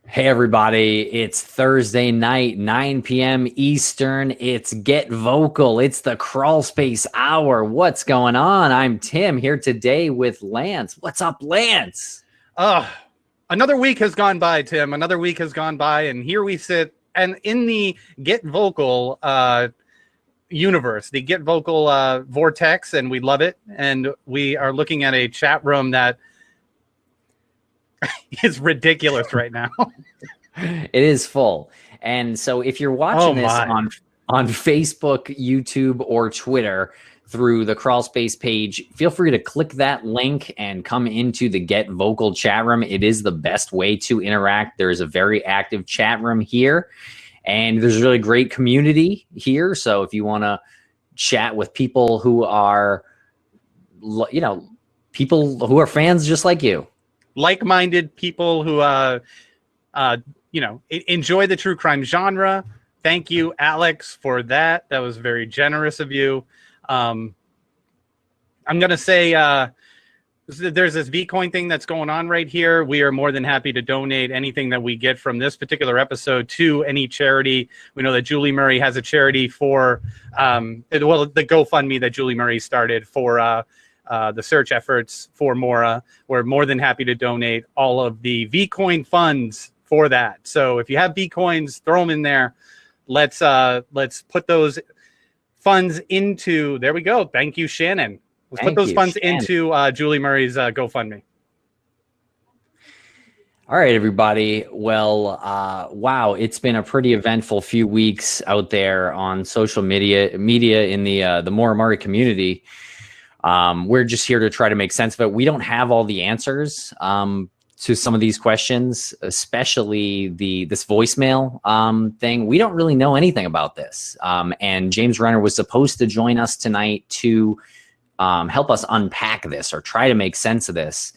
Hey everybody, it's Thursday night, 9 p.m. Eastern. It's Get Vocal. It's the Crawlspace hour. What's going on? I'm Tim here today with Lance. What's up, Lance? Another week has gone by, Tim. Another week has gone by, and here we sit. And in the Get Vocal universe, the Get Vocal vortex, and we love it. And we are looking at a chat room that is ridiculous right now. It is full. And so if you're watching this on Facebook, YouTube, or Twitter through the Crawlspace page, feel free to click that link and come into the Get Vocal chat room. It is the best way to interact. There is a very active chat room here, and there's a really great community here. So if you want to chat with people who are, people who are fans just like you, like-minded people who enjoy the true crime genre. Thank you, Alex, for that. That was very generous of you. I'm gonna say there's this Vcoin thing that's going on right here. We are more than happy to donate anything that we get from this particular episode to any charity. We know that Julie Murray has a charity for the GoFundMe that Julie Murray started for the search efforts for Maura. We're more than happy to donate all of the Vcoin funds for that. So if you have Vcoins, throw them in there. Let's put those funds into, there we go. Thank you, Shannon. Let's put those funds into Julie Murray's GoFundMe. All right, everybody. Well, wow, it's been a pretty eventful few weeks out there on social media in the Maura Murray community. We're just here to try to make sense of it. We don't have all the answers to some of these questions, especially this voicemail thing. We don't really know anything about this. And James Renner was supposed to join us tonight to help us unpack this or try to make sense of this.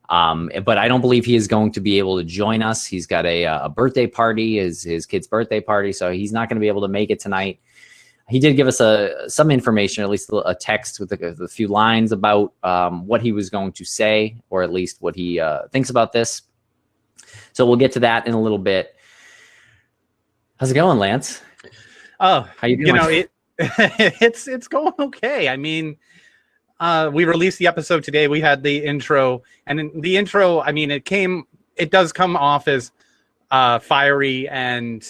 But I don't believe he is going to be able to join us. He's got a birthday party, his kid's birthday party, so he's not going to be able to make it tonight. He did give us some information, at least a text with a few lines about what he was going to say, or at least what he thinks about this. So we'll get to that in a little bit. How's it going, Lance? Oh, how you doing? It's going okay. I mean, we released the episode today. We had the intro, and in the intro, I mean, it does come off as fiery, and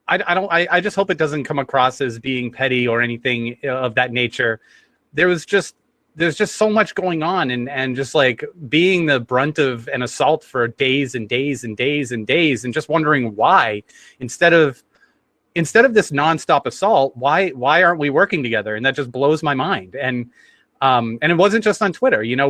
I just hope it doesn't come across as being petty or anything of that nature. There's just so much going on, and just like being the brunt of an assault for days and days and days and days, and just wondering why, instead of this nonstop assault, why aren't we working together? And that just blows my mind. And it wasn't just on Twitter. You know,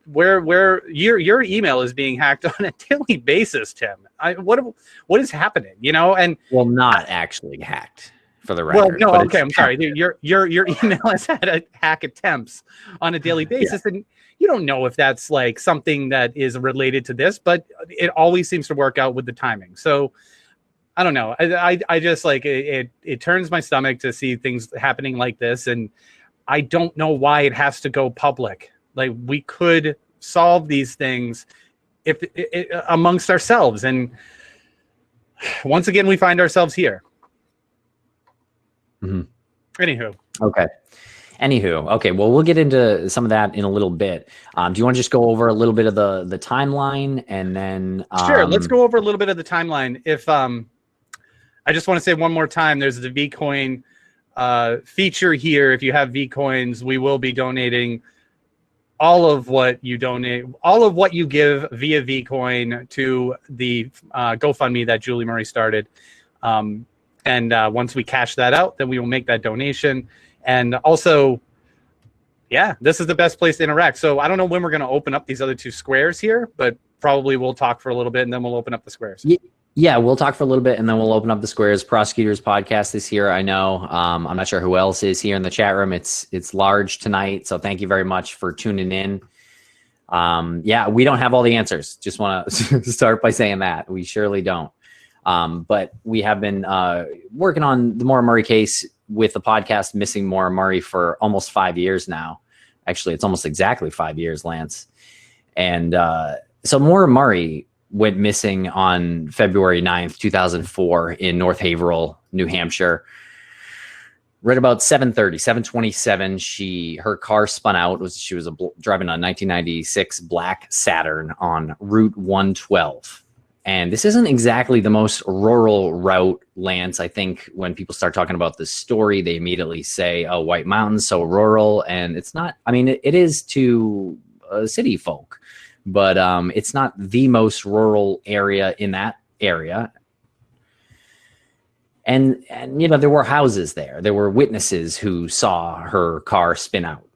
where your email is being hacked on a daily basis, Tim. What is happening? You know, and not actually hacked, for the record. Well, no, okay, I'm sorry. Your email has had hack attempts on a daily basis, yeah. And you don't know if that's like something that is related to this, but it always seems to work out with the timing. So I don't know. I just like it turns my stomach to see things happening like this, and I don't know why it has to go public. Like, we could solve these things if amongst ourselves, and once again we find ourselves here. Mm-hmm. Anywho, okay. Well, we'll get into some of that in a little bit. Do you want to just go over a little bit of the timeline, and then sure, let's go over a little bit of the timeline. If I just want to say one more time, there's the Vcoin feature here. If you have Vcoins, we will be donating all of what you donate, all of what you give via Vcoin to the GoFundMe that Julie Murray started. And once we cash that out, then we will make that donation. And also, yeah, this is the best place to interact. So I don't know when we're going to open up these other two squares here, but probably we'll talk for a little bit, and then we'll open up the squares. Yeah, we'll talk for a little bit, and then we'll open up the squares. Prosecutors podcast is here, I know. I'm not sure who else is here in the chat room. It's large tonight, so thank you very much for tuning in. Yeah, we don't have all the answers. Just want to start by saying that. We surely don't. But we have been working on the Maura Murray case with the podcast Missing Maura Murray for almost 5 years now. Actually, it's almost exactly 5 years, Lance. And so Maura Murray went missing on February 9th, 2004 in North Haverhill, New Hampshire. Right about 7:27, her car spun out. She was driving a 1996 black Saturn on Route 112. And this isn't exactly the most rural route, Lance. I think when people start talking about this story, they immediately say, oh, White Mountains, so rural. And it's not, I mean, it is to city folk, but it's not the most rural area in that area. And you know, there were houses there. There were witnesses who saw her car spin out.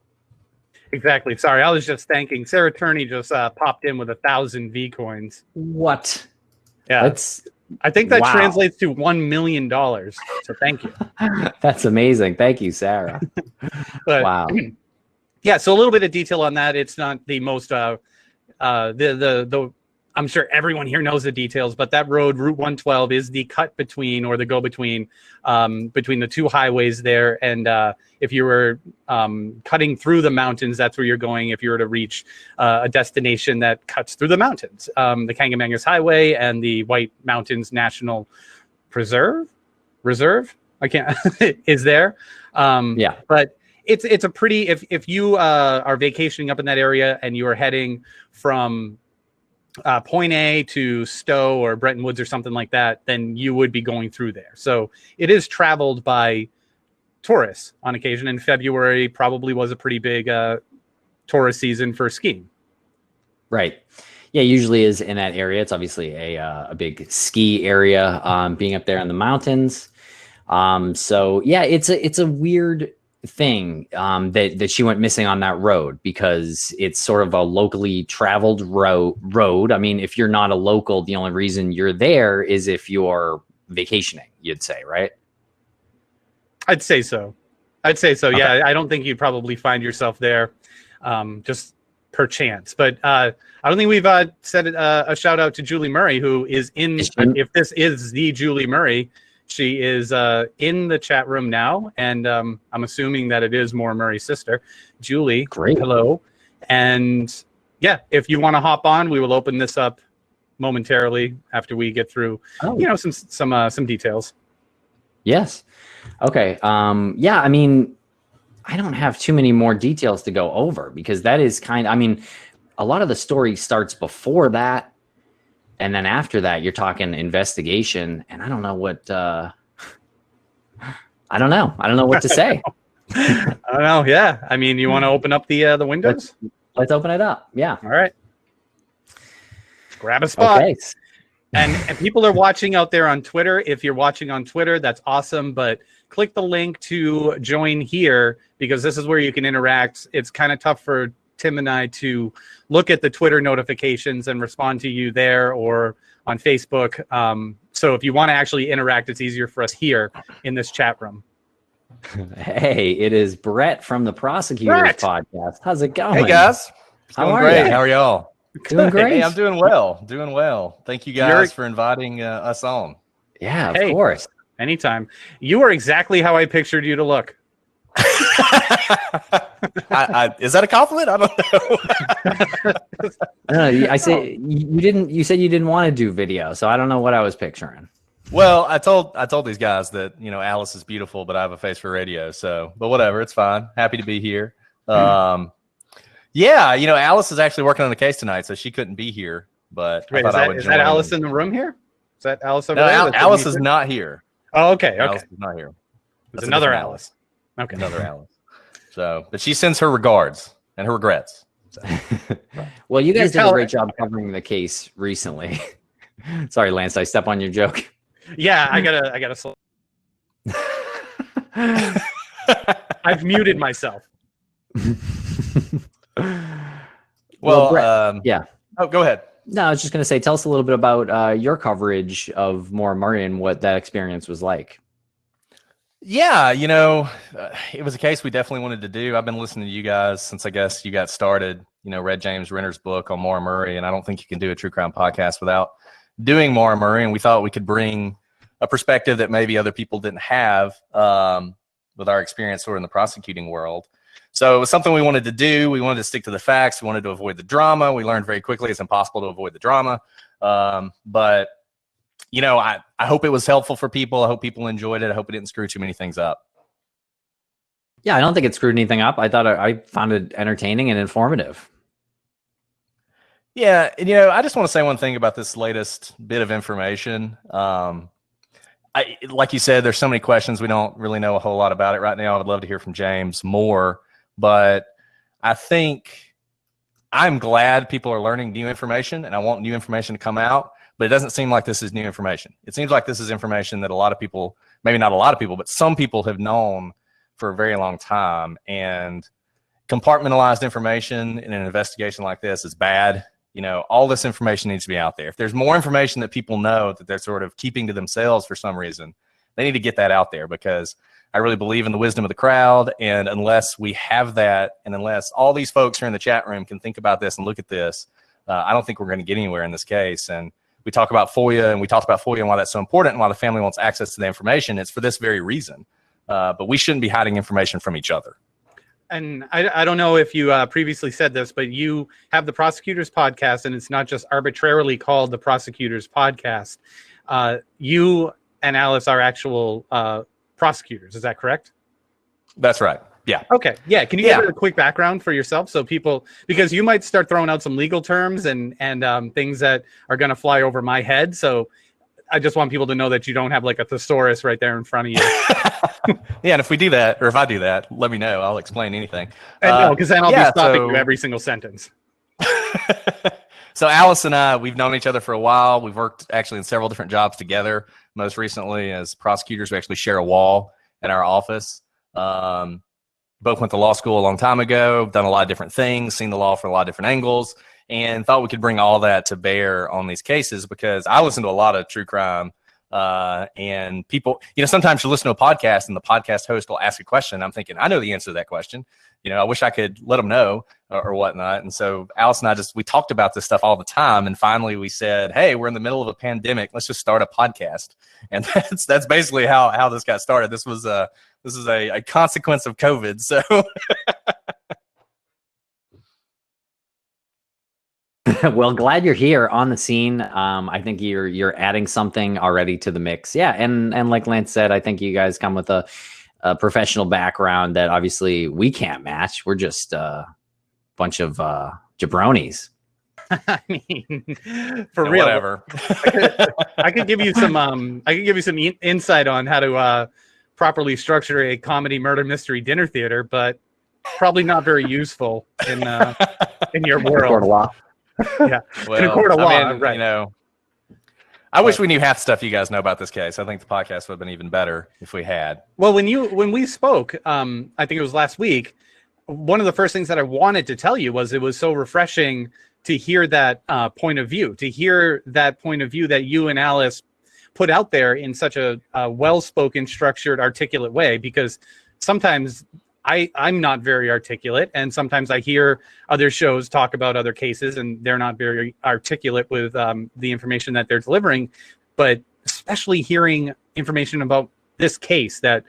Exactly. Sorry, I was just thanking Sarah Turney. Just popped in with 1,000 V coins. What? Yeah, I think that translates to $1 million. So thank you. That's amazing. Thank you, Sarah. But, wow. Yeah. So a little bit of detail on that. It's not the most I'm sure everyone here knows the details, but that road, Route 112, is the cut between, or the go between the two highways there. And if you were cutting through the mountains, that's where you're going. If you were to reach a destination that cuts through the mountains, the Kangamangas Highway and the White Mountains National Reserve, I can't is there. Yeah, but it's a pretty. If you are vacationing up in that area and you are heading from Point A to Stowe or Bretton Woods or something like that, then you would be going through there. So it is traveled by tourists on occasion. And February probably was a pretty big tourist season for skiing. Right. Yeah, usually is in that area. It's obviously a big ski area, being up there in the mountains. So yeah, it's a weird thing that she went missing on that road, because it's sort of a locally traveled road. I mean, if you're not a local, the only reason you're there is if you're vacationing, you'd say, right? I'd say so. Okay. Yeah, I don't think you'd probably find yourself there just per chance. But I don't think we've said a shout out to Julie Murray, who is in, if this is the Julie Murray, she is in the chat room now, and I'm assuming that it is Maura Murray's sister. Julie, great. Hello. And yeah, if you want to hop on, we will open this up momentarily after we get through, some details. Yes. Okay. Yeah, I mean, I don't have too many more details to go over, because that is a lot of the story starts before that. And then after that, you're talking investigation, and I don't know what. I don't know what to say. I don't know. Yeah, I mean, you want to open up the windows? Let's open it up. Yeah. All right. Grab a spot. Okay. And people are watching out there on Twitter. If you're watching on Twitter, that's awesome. But click the link to join here, because this is where you can interact. It's kind of tough for Tim and I to look at the Twitter notifications and respond to you there or on Facebook. So if you want to actually interact, it's easier for us here in this chat room. Hey, it is Brett from the Prosecutors Podcast. How's it going? Hey guys, it's going great. How are y'all? Doing great. Hey, I'm doing well. Thank you guys for inviting us on. Yeah, of course. Anytime. You are exactly how I pictured you to look. Is that a compliment? I don't know. I say you said you didn't want to do video, so I don't know what I was picturing. Well, I told these guys that, Alice is beautiful, but I have a face for radio. So, but whatever, it's fine. Happy to be here. Yeah, Alice is actually working on the case tonight, so she couldn't be here. But wait, is that Alice in the room here? Is that Alice over there? Alice is not here. Oh, okay. Alice is not here. There's another Alice. Okay. Another Alice. So, but she sends her regards and her regrets. So. Well, you guys did a great job covering the case recently. Sorry, Lance, I step on your joke. Yeah, I gotta. I've muted myself. Well, Brett, yeah. Oh, go ahead. No, I was just going to say, tell us a little bit about your coverage of Maura Murray and what that experience was like. Yeah, it was a case we definitely wanted to do. I've been listening to you guys since I guess you got started, read James Renner's book on Maura Murray, and I don't think you can do a true crime podcast without doing Maura Murray, and we thought we could bring a perspective that maybe other people didn't have with our experience sort of in the prosecuting world. So it was something we wanted to do. We wanted to stick to the facts. We wanted to avoid the drama. We learned very quickly it's impossible to avoid the drama. But I hope it was helpful for people. I hope people enjoyed it. I hope it didn't screw too many things up. Yeah, I don't think it screwed anything up. I thought I found it entertaining and informative. Yeah, and I just want to say one thing about this latest bit of information. Like you said, there's so many questions. We don't really know a whole lot about it right now. I would love to hear from James more, but I think I'm glad people are learning new information, and I want new information to come out, but it doesn't seem like this is new information. It seems like this is information that a lot of people, maybe not a lot of people, but some people have known for a very long time, and compartmentalized information in an investigation like this is bad. All this information needs to be out there. If there's more information that people know that they're sort of keeping to themselves for some reason, they need to get that out there, because I really believe in the wisdom of the crowd. And unless we have that, and unless all these folks here in the chat room can think about this and look at this, I don't think we're going to get anywhere in this case. And we talk about FOIA, and we talked about FOIA and why that's so important and why the family wants access to the information. It's for this very reason. But we shouldn't be hiding information from each other. And I don't know if you previously said this, but you have the Prosecutors Podcast, and it's not just arbitrarily called the Prosecutors Podcast. You and Alice are actual prosecutors. Is that correct? That's right. Yeah. Okay. Yeah. Can you give it a quick background for yourself, so people, because you might start throwing out some legal terms and things that are going to fly over my head. So I just want people to know that you don't have like a thesaurus right there in front of you. Yeah, and if we do that, or if I do that, let me know. I'll explain anything. No, because then I'll be stopping you every single sentence. So Alice and I, we've known each other for a while. We've worked actually in several different jobs together. Most recently as prosecutors, we actually share a wall at our office. Both went to law school a long time ago, done a lot of different things, seen the law from a lot of different angles, and thought we could bring all that to bear on these cases, because I listen to a lot of true crime. And people, sometimes you listen to a podcast and the podcast host will ask a question. I'm thinking, I know the answer to that question. I wish I could let them know or whatnot. And so Alice and I we talked about this stuff all the time. And finally we said, hey, we're in the middle of a pandemic. Let's just start a podcast. And that's basically how this got started. This is a consequence of COVID. So Well, glad you're here on the scene. I think you're adding something already to the mix. Yeah, and like Lance said, I think you guys come with a professional background that obviously we can't match. We're just a bunch of jabronis. I mean, for real. Whatever. I could give you some. I could give you some insight on how to properly structure a comedy murder mystery dinner theater, but probably not very useful in your world. Court of law. Yeah, well, in a court of law, I mean, right? I wish we knew half the stuff you guys know about this case. I think the podcast would have been even better if we had. Well, when we spoke, I think it was last week, one of the first things that I wanted to tell you was it was so refreshing to hear that point of view, that you and Alice put out there in such a well-spoken, structured, articulate way, because sometimes I'm not very articulate, and sometimes I hear other shows talk about other cases and they're not very articulate with the information that they're delivering. But especially hearing information about this case that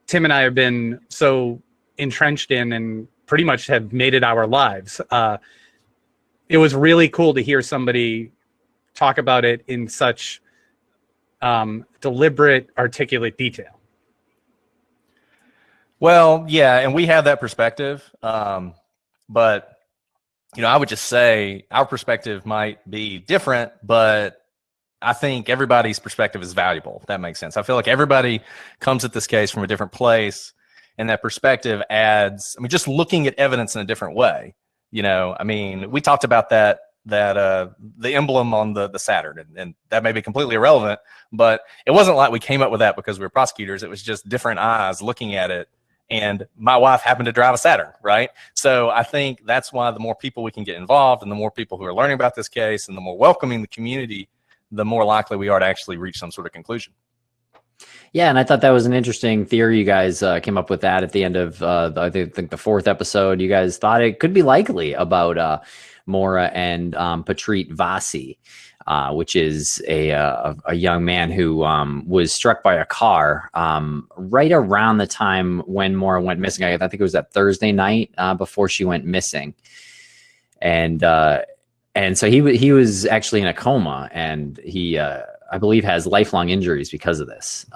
Tim and I have been so entrenched in and pretty much have made it our lives. It was really cool to hear somebody talk about it in such deliberate, articulate detail. Well, yeah, and we have that perspective. But, I would just say our perspective might be different, but I think everybody's perspective is valuable. If that makes sense. I feel like everybody comes at this case from a different place, and that perspective adds, just looking at evidence in a different way. We talked about that the emblem on the Saturn, and that may be completely irrelevant, but it wasn't like we came up with that because we were prosecutors. It was just different eyes looking at it. And my wife happened to drive a Saturn, right? So I think that's why the more people we can get involved, and the more people who are learning about this case, and the more welcoming the community, the more likely we are to actually reach some sort of conclusion. Yeah, and I thought that was an interesting theory. You guys came up with that at the end of, I think the fourth episode. You guys thought it could be likely about Maura and Patrit Vasi, which is a young man who was struck by a car right around the time when Maura went missing. I think it was that Thursday night before she went missing. And and so he was actually in a coma, and he I believe has lifelong injuries because of this.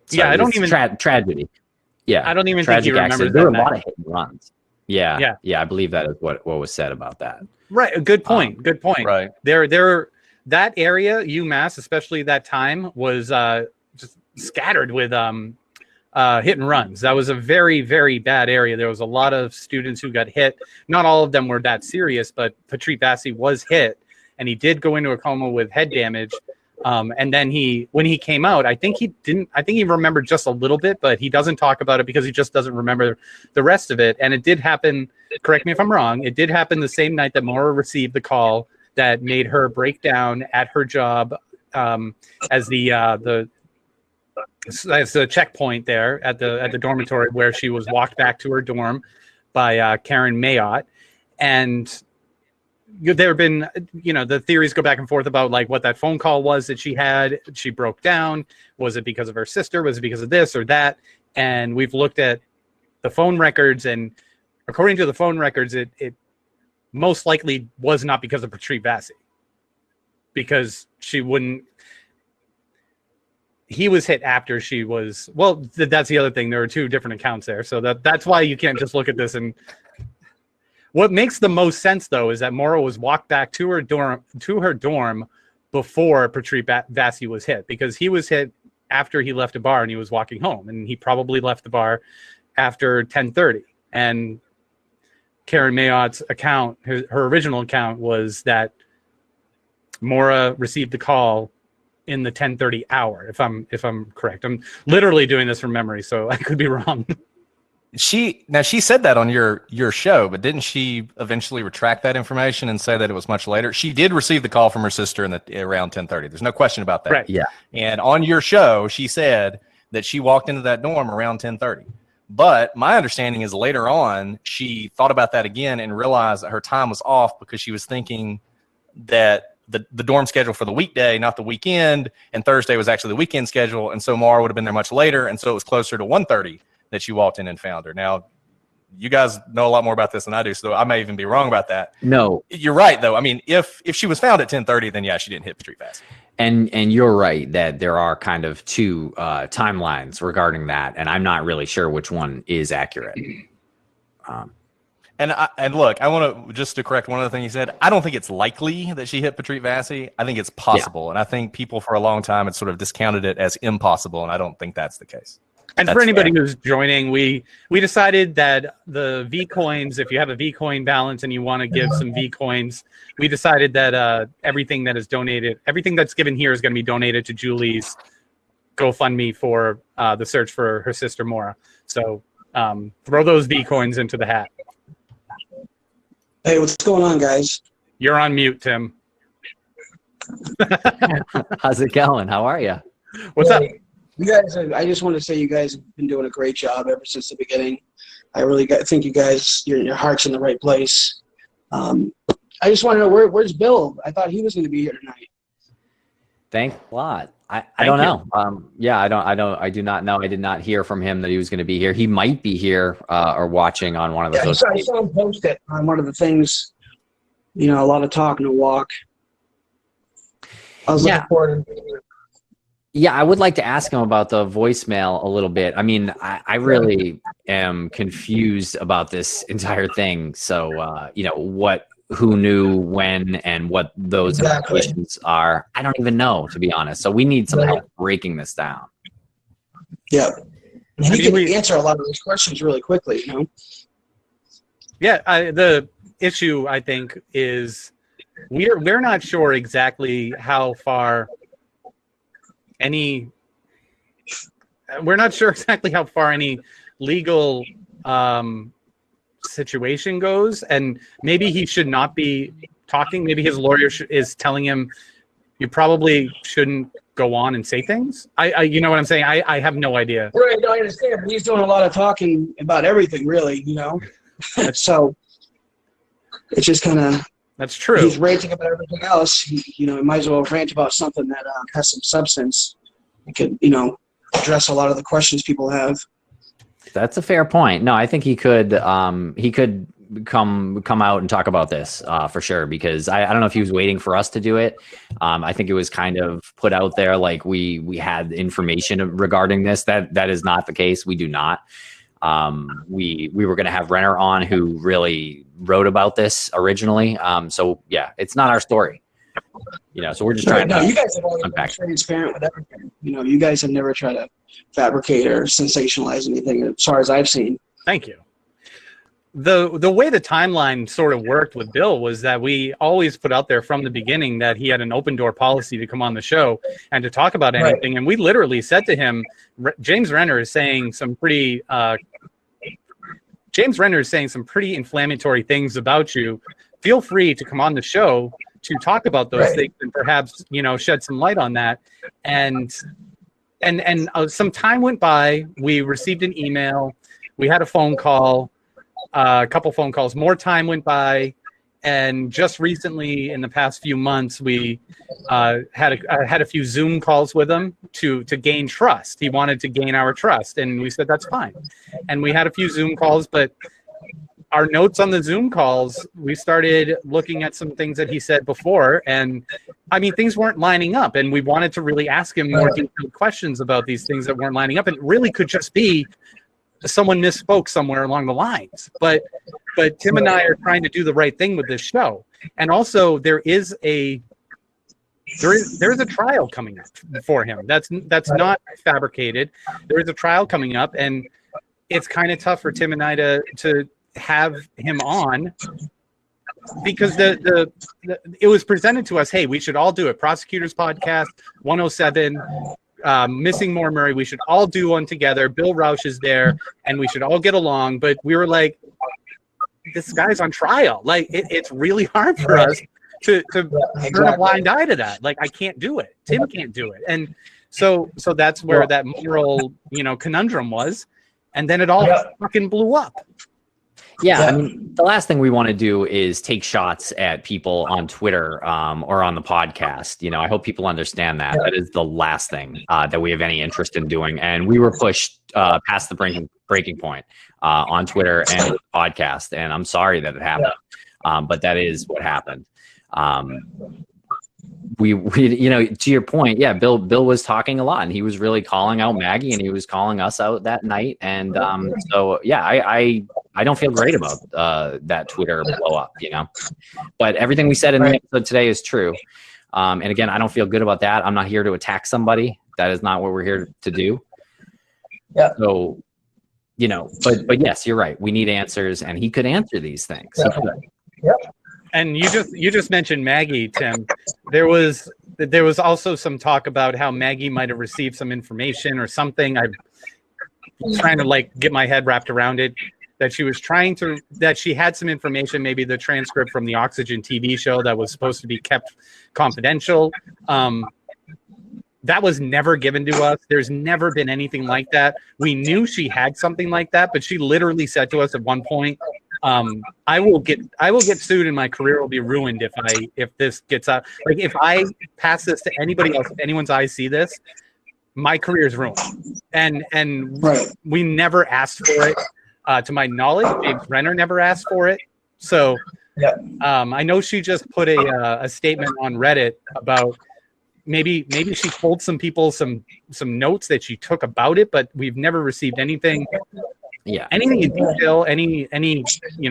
Yeah, I don't even tragedy. Yeah, I don't even think he tragic remembers accident. There that were a lot night. of hit and runs. Yeah, I believe that is what was said about that. Right. Good point. Good point. Right. There, that area, UMass, especially that time, was just scattered with hit and runs. That was a very, very bad area. There was a lot of students who got hit. Not all of them were that serious, but Patrick Vassy was hit, and he did go into a coma with head damage. And then when he came out, I think he remembered just a little bit, but he doesn't talk about it because he just doesn't remember the rest of it. And it did happen, correct me if I'm wrong, it did happen the same night that Maura received the call that made her break down at her job as the checkpoint there at the dormitory, where she was walked back to her dorm by Karen Mayotte. And there have been, the theories go back and forth about like what that phone call was that she had. She broke down. Was it because of her sister? Was it because of this or that? And we've looked at the phone records, and according to the phone records, it most likely was not because of Patrick Vassy, because he was hit after she was, well, that's the other thing. There are two different accounts there. So that's why you can't just look at this. And what makes the most sense, though, is that Maura was walked back to her dorm before Patrick Vassy was hit, because he was hit after he left a bar and he was walking home, and he probably left the bar after 10:30. And Karen Mayotte's account, her original account, was that Maura received the call in the 10:30 hour. If I'm correct, I'm literally doing this from memory, so I could be wrong. She said that on your show, but didn't she eventually retract that information and say that it was much later? She did receive the call from her sister around 10:30. There's no question about that. Right. Yeah. And on your show, she said that she walked into that dorm around 10:30. But my understanding is later on, she thought about that again and realized that her time was off because she was thinking that the dorm schedule for the weekday, not the weekend, and Thursday was actually the weekend schedule. And so Maura would have been there much later. And so it was closer to 1:30 that she walked in and found her. Now, you guys know a lot more about this than I do, so I may even be wrong about that. No, you're right, though. I mean, if she was found at 10:30, then yeah, she didn't hit Patrick Vassy. and you're right that there are kind of two timelines regarding that, and I'm not really sure which one is accurate. And look, I want to just to correct one other thing you said. I don't think it's likely that she hit Patrick Vassy. I think it's possible, and I think people for a long time had sort of discounted it as impossible, and I don't think that's the case. And for anybody who's joining, we decided that the V coins, if you have a V coin balance and you want to give some V coins, we decided that everything that is donated, everything that's given here is going to be donated to Julie's GoFundMe for the search for her sister Maura. So throw those V coins into the hat. Hey, what's going on, guys? You're on mute, Tim. How's it going? How are you? What's up? You guys, I just want to say you guys have been doing a great job ever since the beginning. I really think you guys, your heart's in the right place. I just want to know where's Bill? I thought he was going to be here tonight. Thanks a lot. I don't know. I do not know. I did not hear from him that he was going to be here. He might be here or watching on one of the social I saw him post it on one of the things. A lot of talk, no walk. I was looking forward to it. Yeah, I would like to ask him about the voicemail a little bit. I mean, I really am confused about this entire thing. So, who knew when and what those implications are, I don't even know, to be honest. So we need some help breaking this down. Yeah. He can answer a lot of those questions really quickly, Yeah, the issue, I think, is we're not sure exactly how far any legal situation goes, and maybe he should not be talking. Maybe his lawyer is telling him you probably shouldn't go on and say things. You know what I'm saying? I have no idea. Right, no, I understand. But he's doing a lot of talking about everything, really. So it's just kind of. That's true. He's ranting about everything else. He might as well rant about something that has some substance. It could, address a lot of the questions people have. That's a fair point. No, I think he could come out and talk about this for sure, because I don't know if he was waiting for us to do it. I think it was kind of put out there like we had information regarding this. That is not the case. We do not. We were going to have Renner on, who really wrote about this originally. So yeah, it's not our story. So we're just trying to. You guys have always been transparent with everything. You guys have never tried to fabricate or sensationalize anything, as far as I've seen. Thank you. The way the timeline sort of worked with Bill was that we always put out there from the beginning that he had an open door policy to come on the show and to talk about anything. Right. And we literally said to him, James Renner is saying some pretty inflammatory things about you. Feel free to come on the show to talk about those things and perhaps, shed some light on that. And some time went by. We received an email. We had a phone call, a couple phone calls. More time went by. And just recently, in the past few months, we had a few Zoom calls with him to gain trust. He wanted to gain our trust. And we said, that's fine. And we had a few Zoom calls, but our notes on the Zoom calls, we started looking at some things that he said before. And I mean, things weren't lining up. And we wanted to really ask him more detailed questions about these things that weren't lining up. And it really could just be someone misspoke somewhere along the lines. But Tim and I are trying to do the right thing with this show. And also there is a trial coming up for him. That's not fabricated. There is a trial coming up, and it's kind of tough for Tim and I to have him on, because it was presented to us, hey, we should all do it. Prosecutors Podcast 107, Missing Maura Murray, we should all do one together. Bill Rausch is there, and we should all get along. But we were like, this guy's on trial. Like, it's really hard for us to turn a blind eye to that. Like, I can't do it. Tim can't do it. And so that's where that moral, conundrum was. And then it all fucking blew up. Yeah, I mean, the last thing we want to do is take shots at people on Twitter or on the podcast. I hope people understand that. That is the last thing that we have any interest in doing. And we were pushed past the breaking point on Twitter and the podcast. And I'm sorry that it happened, but that is what happened. We to your point, Bill was talking a lot, and he was really calling out Maggie, and he was calling us out that night. And I don't feel great about that Twitter blow up, but everything we said in the episode today is true. And again, I don't feel good about that. I'm not here to attack somebody. That is not what we're here to do. Yeah. So, but yes, you're right. We need answers, and he could answer these things. Yep. And you just mentioned Maggie, Tim. There was also some talk about how Maggie might have received some information or something. I'm trying to get my head wrapped around it. That she had some information, maybe the transcript from the Oxygen TV show that was supposed to be kept confidential. That was never given to us. There's never been anything like that. We knew she had something like that, but she literally said to us at one point, I will get sued and my career will be ruined if this gets out. Like, if I pass this to anybody else, if anyone's eyes see this, my career is ruined. And we never asked for it. To my knowledge, James Renner never asked for it. So I know she just put a statement on Reddit about maybe she told some people some notes that she took about it, but we've never received anything. Yeah, anything in detail, any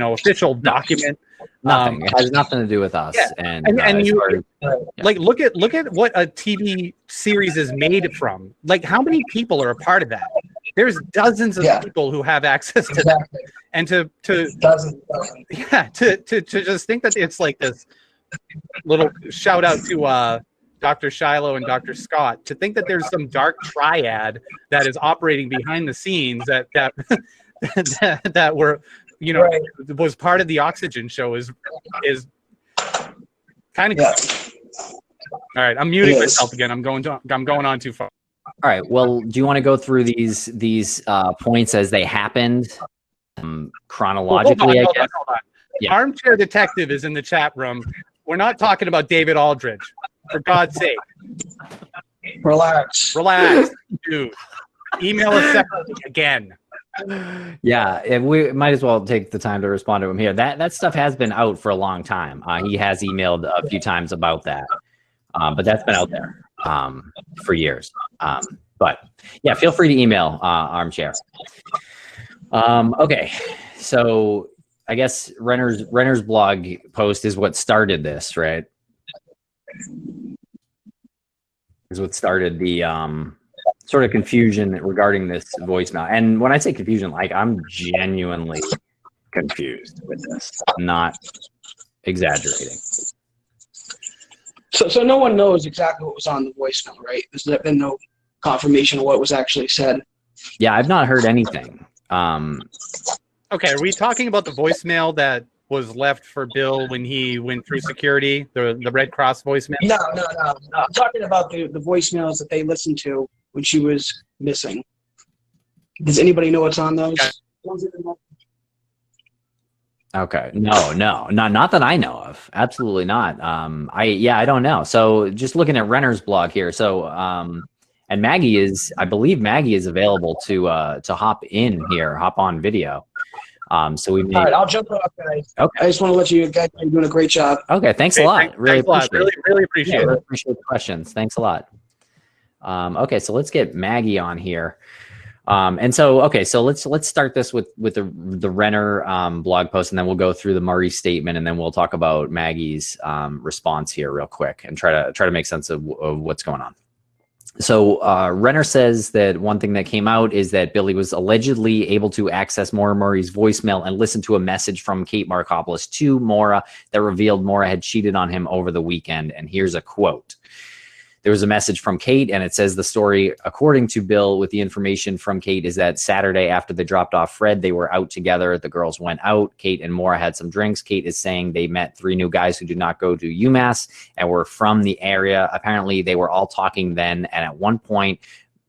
official document. Nothing. It has nothing to do with us. Yeah. And you look at what a TV series is made from. Like, how many people are a part of that? There's dozens of people who have access to that, and to just think that it's like this little shout out to Dr. Shiloh and Dr. Scott, to think that there's some dark triad that is operating behind the scenes that were was part of the Oxygen show is kind of all right. I'm muting myself again. I'm going on too far. All right. Well, do you want to go through these points as they happened chronologically? Hold on. Yeah. Armchair Detective is in the chat room. We're not talking about David Aldridge, for God's sake. Relax, dude. Email us separately again. Yeah, and we might as well take the time to respond to him here. That stuff has been out for a long time. He has emailed a few times about that, but that's been out there for years. But yeah, feel free to email Armchair. Okay, so I guess Renner's blog post is what started this, right? Is what started the sort of confusion regarding this voicemail. And when I say confusion, like I'm genuinely confused with this, not exaggerating. So no one knows exactly what was on the voicemail, right? There's been no confirmation of what was actually said. Yeah, I've not heard anything. Okay, are we talking about the voicemail that was left for Bill when he went through security, the Red Cross voicemail? No. I'm talking about the voicemails that they listened to when she was missing. Does anybody know what's on those? Okay. No, not that I know of. Absolutely not. I don't know. So just looking at Renner's blog here. So, and Maggie I believe Maggie is available to hop on video. So we may. All right, I'll jump off, guys. Okay. I just want to let you guys know you're doing a great job. Okay. Thanks a lot. Really appreciate it. Really appreciate it. Really appreciate the questions. Thanks a lot. Okay. So let's get Maggie on here. So let's start this with the Renner blog post, and then we'll go through the Murray statement, and then we'll talk about Maggie's response here real quick and try to make sense of what's going on. So Renner says that one thing that came out is that Billy was allegedly able to access Maura Murray's voicemail and listen to a message from Kate Markopoulos to Maura that revealed Maura had cheated on him over the weekend. And here's a quote. There was a message from Kate, and it says the story, according to Bill, with the information from Kate, is that Saturday after they dropped off Fred, they were out together. The girls went out. Kate and Maura had some drinks. Kate is saying they met 3 new guys who did not go to UMass and were from the area. Apparently, they were all talking then, and at one point,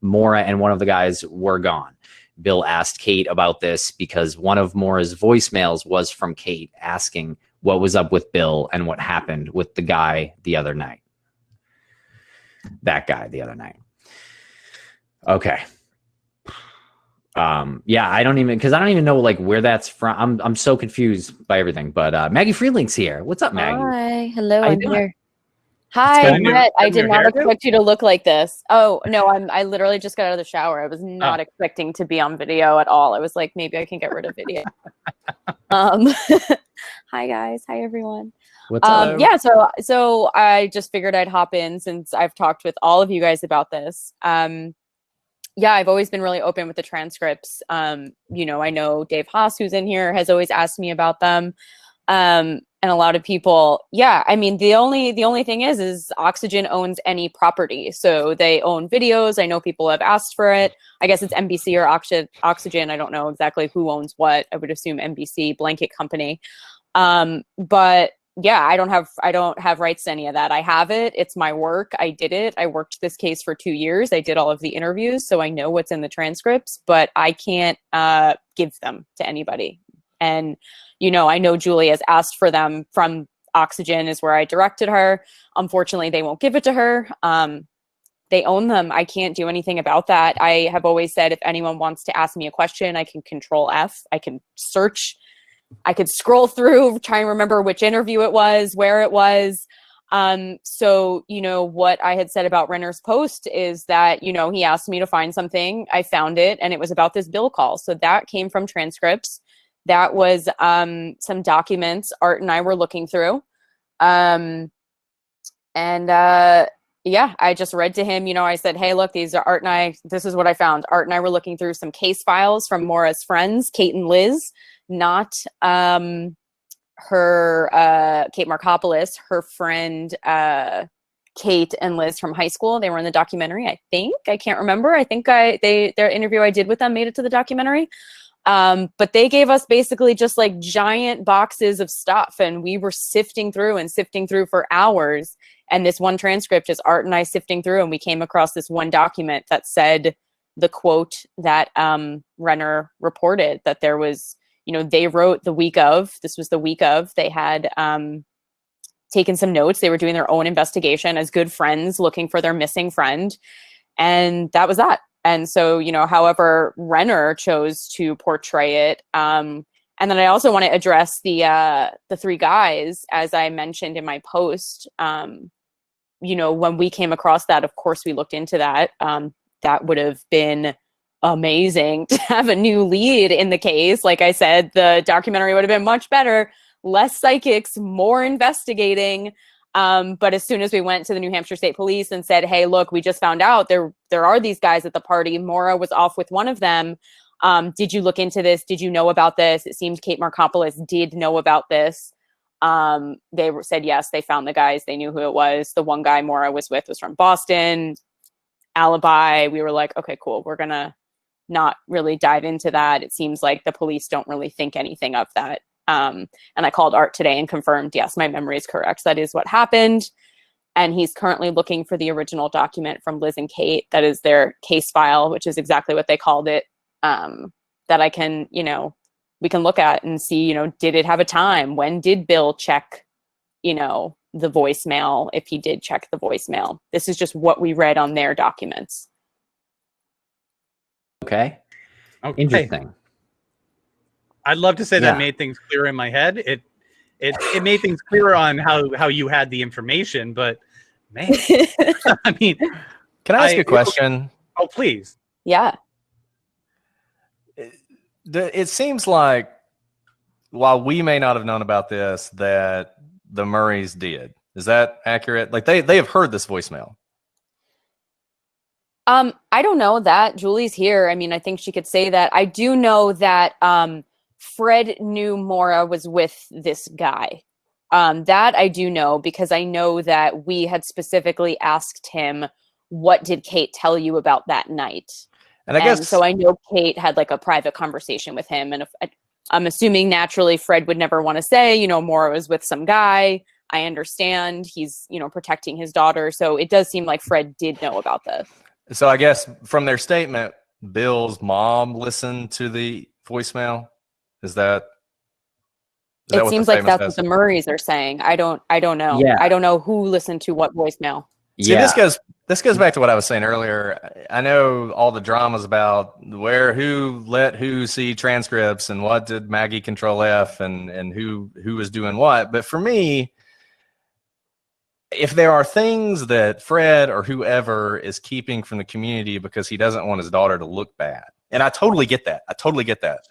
Maura and one of the guys were gone. Bill asked Kate about this because one of Maura's voicemails was from Kate asking what was up with Bill and what happened with the guy the other night. That guy the other night. Okay. Yeah, I don't even know like where that's from. I'm so confused by everything. But Maggie Freelink's here. What's up, Maggie? Hi, hello, How you I'm doing? here. Hi, Brett. I did not haircut? expect you to look like this. Oh no, I literally just got out of the shower. I was not expecting to be on video at all. I was like, maybe I can get rid of video. Hi guys, hi everyone. What's up? Yeah, so I just figured I'd hop in since I've talked with all of you guys about this. Yeah, I've always been really open with the transcripts. I know Dave Haas, who's in here, has always asked me about them. And a lot of people, yeah, I mean, the only thing is Oxygen owns any property. So they own videos. I know people have asked for it. I guess it's NBC or Oxygen. I don't know exactly who owns what. I would assume NBC, blanket company. But yeah, I don't have rights to any of that. I have it. It's my work. I did it. I worked this case for 2 years. I did all of the interviews, so I know what's in the transcripts, but I can't give them to anybody. And, I know Julie has asked for them from Oxygen is where I directed her. Unfortunately, they won't give it to her. They own them. I can't do anything about that. I have always said if anyone wants to ask me a question, I can Control F. I can search. I could scroll through, try and remember which interview it was, where it was. So, what I had said about Renner's post is that, he asked me to find something. I found it, and it was about this Bill call. So that came from transcripts. That was some documents Art and I were looking through. Yeah, I just read to him, I said, hey, look, these are Art and I, this is what I found. Art and I were looking through some case files from Maura's friends, Kate and Liz, not her Kate Markopoulos, her friend Kate and Liz from high school. They were in the documentary, I think. I can't remember. I think their interview I did with them made it to the documentary. But they gave us basically just like giant boxes of stuff, and we were sifting through for hours. And this one transcript is Art and I sifting through, and we came across this one document that said the quote that Renner reported, that there was, they wrote the week of, this was the week of, they had taken some notes. They were doing their own investigation as good friends looking for their missing friend. And that was that. And so, however Renner chose to portray it. And then I also want to address the three guys, as I mentioned in my post. When we came across that, of course, we looked into that. That would have been amazing to have a new lead in the case. Like I said, the documentary would have been much better, less psychics, more investigating. But as soon as we went to the New Hampshire State Police and said, hey, look, we just found out there are these guys at the party. Maura was off with one of them. Did you look into this? Did you know about this? It seemed Kate Markopoulos did know about this. They said, yes, they found the guys. They knew who it was. The one guy Maura was with was from Boston. Alibi. We were like, okay, cool. We're going to not really dive into that. It seems like the police don't really think anything of that. And I called Art today and confirmed, yes, my memory is correct. That is what happened. And he's currently looking for the original document from Liz and Kate. That is their case file, which is exactly what they called it. That I can, we can look at and see, did it have a time? When did Bill check, the voicemail? If he did check the voicemail, this is just what we read on their documents. Okay. Interesting. I'd love to say that made things clear in my head. It made things clearer on how you had the information, but man, I mean, can I ask a question? Oh, please. Yeah. It seems like while we may not have known about this, that the Murrays did. Is that accurate? Like they have heard this voicemail. I don't know that. Julie's here. I mean, I think she could say that. I do know that Fred knew Maura was with this guy. That I do know, because I know that we had specifically asked him, what did Kate tell you about that night? And I guess so I know Kate had like a private conversation with him. And I'm assuming naturally Fred would never want to say, Maura was with some guy. I understand he's, protecting his daughter. So it does seem like Fred did know about this. So I guess from their statement, Bill's mom listened to the voicemail. Is that it seems like that's what the Murrays are saying. I don't know. Yeah. I don't know who listened to what voicemail. See, this goes back to what I was saying earlier. I know all the dramas about who let who see transcripts and what did Maggie Control F and who was doing what. But for me, if there are things that Fred or whoever is keeping from the community because he doesn't want his daughter to look bad, and I totally get that.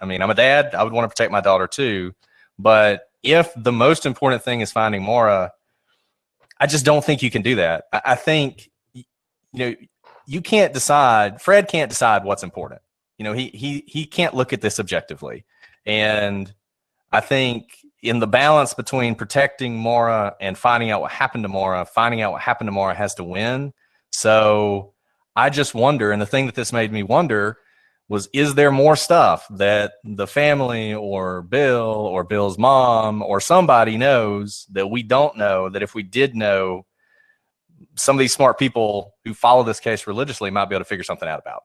I mean, I'm a dad. I would want to protect my daughter too. But if the most important thing is finding Maura, I just don't think you can do that. I think, you can't decide. Fred can't decide what's important. He can't look at this objectively. And I think in the balance between protecting Maura and finding out what happened to Maura, has to win. So I just wonder, and the thing that this made me wonder was, is there more stuff that the family or Bill or Bill's mom or somebody knows that we don't know, that if we did know, some of these smart people who follow this case religiously might be able to figure something out about?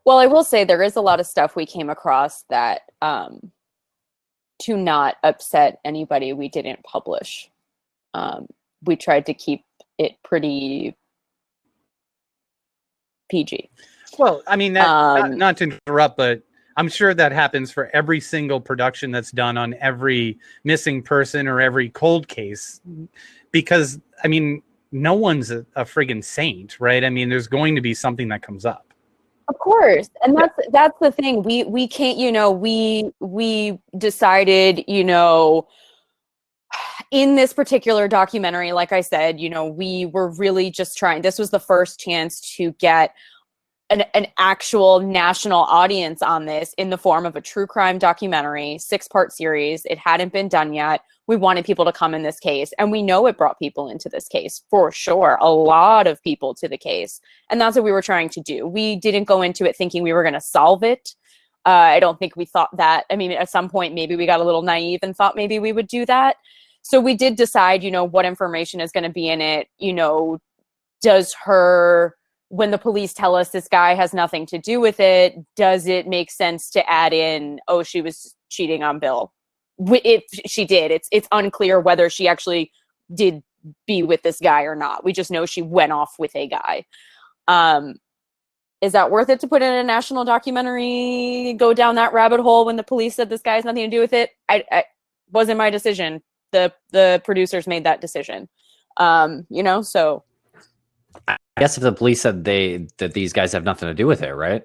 Well, I will say there is a lot of stuff we came across that to not upset anybody, we didn't publish. We tried to keep it pretty PG. Well, I mean, not to interrupt, but I'm sure that happens for every single production that's done on every missing person or every cold case, because, I mean, no one's a friggin' saint, right? I mean, there's going to be something that comes up. Of course. And that's the thing. We can't, we decided, in this particular documentary, like I said, we were really just trying, this was the first chance to get an actual national audience on this in the form of a true crime documentary, 6-part series. It hadn't been done yet. We wanted people to come in this case, and we know it brought people into this case for sure. A lot of people to the case. And that's what we were trying to do. We didn't go into it thinking we were going to solve it. I don't think we thought that. I mean, at some point, maybe we got a little naive and thought maybe we would do that. So we did decide, what information is going to be in it. Does when the police tell us this guy has nothing to do with it, does it make sense to add in, oh, she was cheating on Bill? If she did, it's unclear whether she actually did be with this guy or not. We just know she went off with a guy. is that worth it to put in a national documentary, go down that rabbit hole when the police said this guy has nothing to do with it? I wasn't my decision. The producers made that decision. So I guess if the police said that these guys have nothing to do with it, right?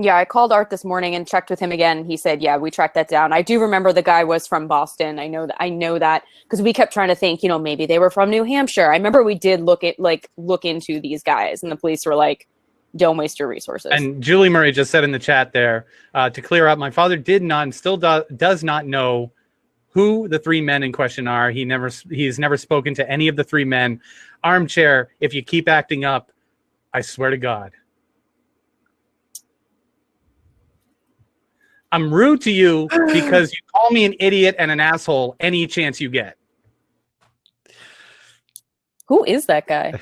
yeah, I called Art this morning and checked with him again. He said, yeah, we tracked that down. I do remember the guy was from Boston. I know that because we kept trying to think, maybe they were from New Hampshire. I remember we did look into these guys, and the police were like, don't waste your resources. And Julie Murray just said in the chat there, to clear up, my father did not and still does not know who the three men in question are. He's never spoken to any of the three men. Armchair, if you keep acting up, I swear to God. I'm rude to you because you call me an idiot and an asshole any chance you get. Who is that guy?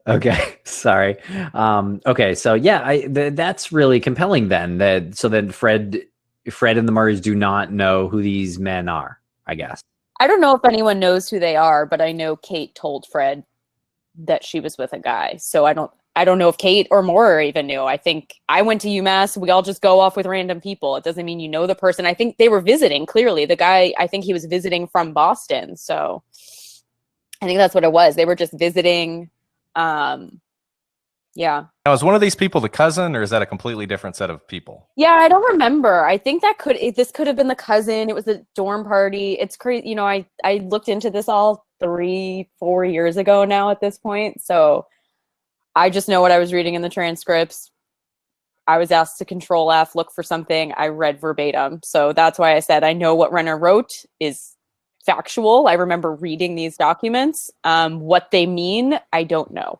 Okay, sorry. Okay, so yeah, that's really compelling then. Then Fred and the Murrays do not know who these men are, I guess. I don't know if anyone knows who they are, but I know Kate told Fred that she was with a guy. So I don't know if Kate or Maura even knew. I think I went to UMass. We all just go off with random people. It doesn't mean you know the person. I think they were visiting, clearly. The guy, I think he was visiting from Boston. So I think that's what it was. They were just visiting. Yeah. Now, is one of these people the cousin, or is that a completely different set of people? Yeah, I don't remember. I think this could have been the cousin. It was a dorm party. It's crazy. I looked into this all 3-4 years ago now at this point. So I just know what I was reading in the transcripts. I was asked to Control F, look for something. I read verbatim. So that's why I said I know what Renner wrote is factual. I remember reading these documents. What they mean, I don't know.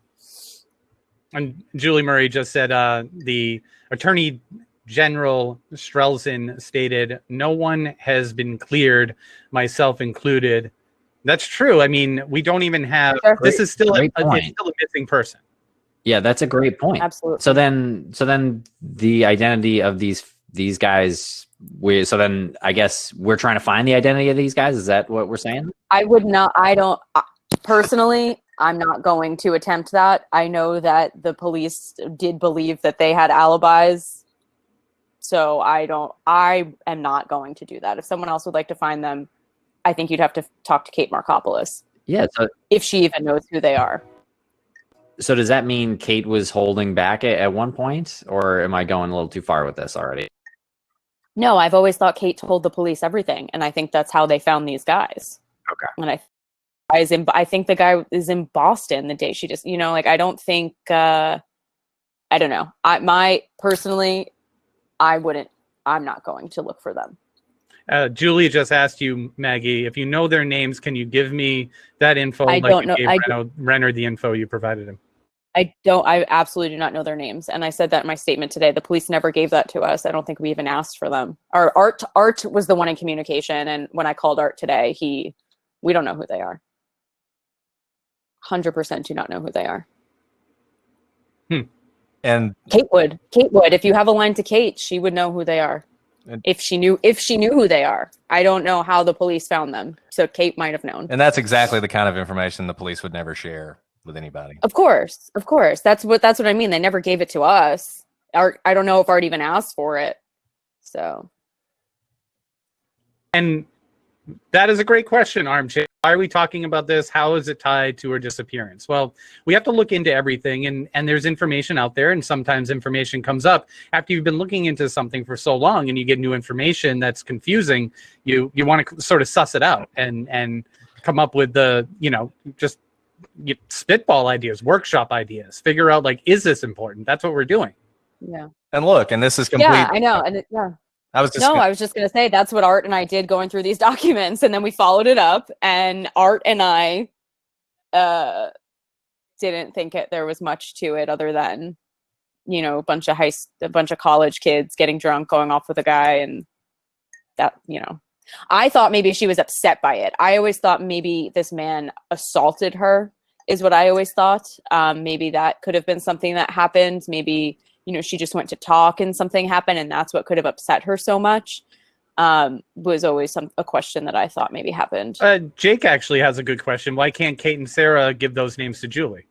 And Julie Murray just said the Attorney General Strelzin stated, no one has been cleared, myself included. That's true. I mean, we don't even have, this is still it's still a missing person. Yeah, that's a great point. Absolutely. So then the identity of these guys, I guess we're trying to find the identity of these guys. Is that what we're saying? Personally, I'm not going to attempt that. I know that the police did believe that they had alibis. So I am not going to do that. If someone else would like to find them, I think you'd have to talk to Kate Markopoulos. Yeah. So if she even knows who they are. So does that mean Kate was holding back at one point, or am I going a little too far with this already? No, I've always thought Kate told the police everything, and I think that's how they found these guys. Okay. And I think the guy is in Boston the day she just, I don't think, I don't know. Personally, I'm not going to look for them. Julie just asked you, Maggie, if you know their names, can you give me that info? I don't know. Gave Renner the info you provided him. I absolutely do not know their names. And I said that in my statement today. The police never gave that to us. I don't think we even asked for them. Our Art was the one in communication. And when I called Art today, we don't know who they are. 100% do not know who they are. And Kate would. If you have a line to Kate, she would know who they are. If she knew who they are. I don't know how the police found them. So Kate might have known. And that's exactly the kind of information the police would never share with anybody. Of course. That's what I mean. They never gave it to us. Art, I don't know if Art even asked for it. So. And that is a great question, Armchair. Why are we talking about this? How is it tied to her disappearance? Well, we have to look into everything, and there's information out there, and sometimes information comes up after you've been looking into something for so long, and you get new information that's confusing. You want to sort of suss it out and come up with just spitball ideas, workshop ideas, figure out, like, is this important? That's what we're doing. Yeah. And look, and this is complete. Yeah, I know. And yeah. I was just going to say that's what Art and I did going through these documents, and then we followed it up, and Art and I didn't think there was much to it other than, a bunch of college kids getting drunk, going off with a guy, and that, I thought maybe she was upset by it. I always thought maybe this man assaulted her is what I always thought. Maybe that could have been something that happened. Maybe she just went to talk and something happened, and that's what could have upset her so much. Was always a question that I thought maybe happened. Jake actually has a good question. Why can't Kate and Sarah give those names to Julie?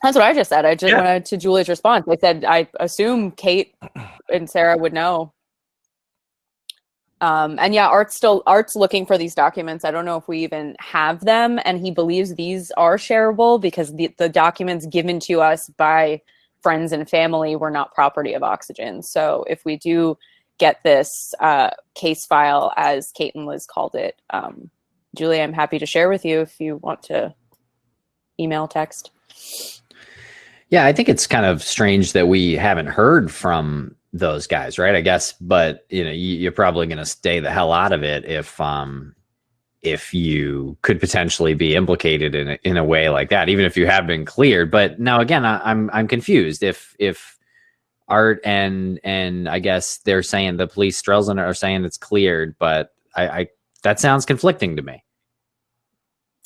That's what I just said. I just Yeah. went to Julie's response. I said, I assume Kate and Sarah would know. And yeah, Art's looking for these documents. I don't know if we even have them, and he believes these are shareable because the documents given to us by friends and family were not property of Oxygen. So if we do get this case file, as Kate and Liz called it, Julie, I'm happy to share with you if you want to email, text. Yeah, I think it's kind of strange that we haven't heard from those guys, right? I guess, but you're probably going to stay the hell out of it if you could potentially be implicated in a way like that, even if you have been cleared. But now again, I'm confused if Art and I guess they're saying the police Strelzin are saying it's cleared, but I that sounds conflicting to me.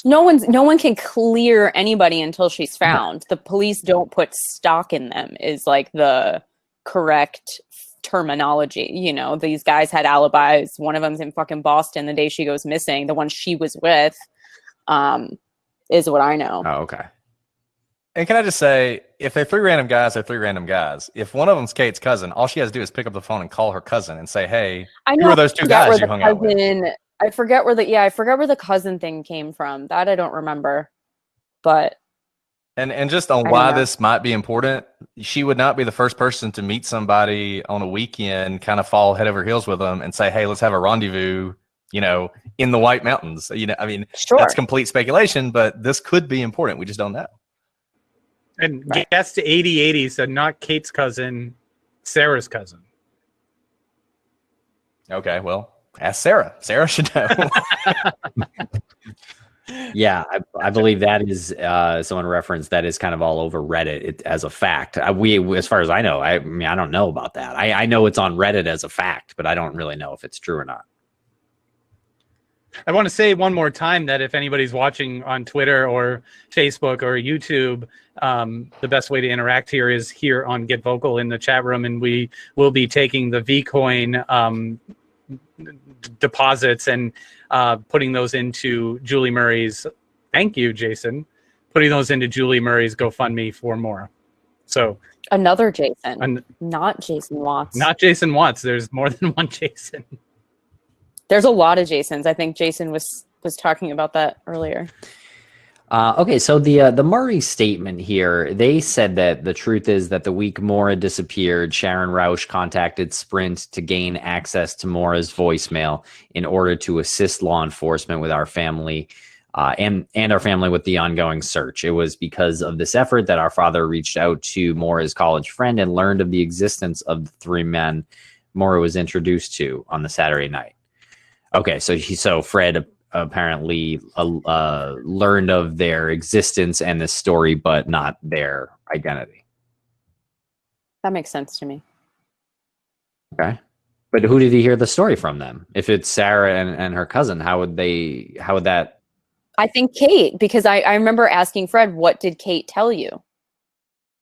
No one can clear anybody until she's found. The police don't put stock in them is like the correct terminology. These guys had alibis. One of them's in fucking Boston the day she goes missing. The one she was with is what I know. Oh, okay. And can I just say, if they're three random guys, they're three random guys. If one of them's Kate's cousin, all she has to do is pick up the phone and call her cousin and say, "Hey, who are those two guys you hung out with?" I forget where the cousin thing came from. That I don't remember. But and just on why this might be important, she would not be the first person to meet somebody on a weekend, kind of fall head over heels with them and say, "Hey, let's have a rendezvous," in the White Mountains. I mean, sure. That's complete speculation, but this could be important. We just don't know. And guess to 8080 said not Kate's cousin, Sarah's cousin. Okay, well, ask Sarah. Sarah should know. Yeah, I believe that is someone referenced that is kind of all over Reddit as a fact. We, as far as I know, I mean, I don't know about that. I know it's on Reddit as a fact, but I don't really know if it's true or not. I want to say one more time that if anybody's watching on Twitter or Facebook or YouTube, the best way to interact here is here on Get Vocal in the chat room, and we will be taking the Vcoin deposits and putting those into Julie Murray's. Thank you, Jason. Putting those into Julie Murray's GoFundMe for Maura. So another Jason, not Jason Watts. Not Jason Watts. There's more than one Jason. There's a lot of Jasons. I think Jason was talking about that earlier. Okay, so the Murray statement here, they said that the truth is that the week Maura disappeared, Sharon Rausch contacted Sprint to gain access to Maura's voicemail in order to assist law enforcement with our family and our family with the ongoing search. It was because of this effort that our father reached out to Maura's college friend and learned of the existence of the three men Maura was introduced to on the Saturday night. Okay, so Fred apparently learned of their existence and this story, but not their identity. That makes sense to me. Okay, but who did he hear the story from then? If it's Sarah and her cousin, how would that? I think Kate, because I remember asking Fred, what did Kate tell you?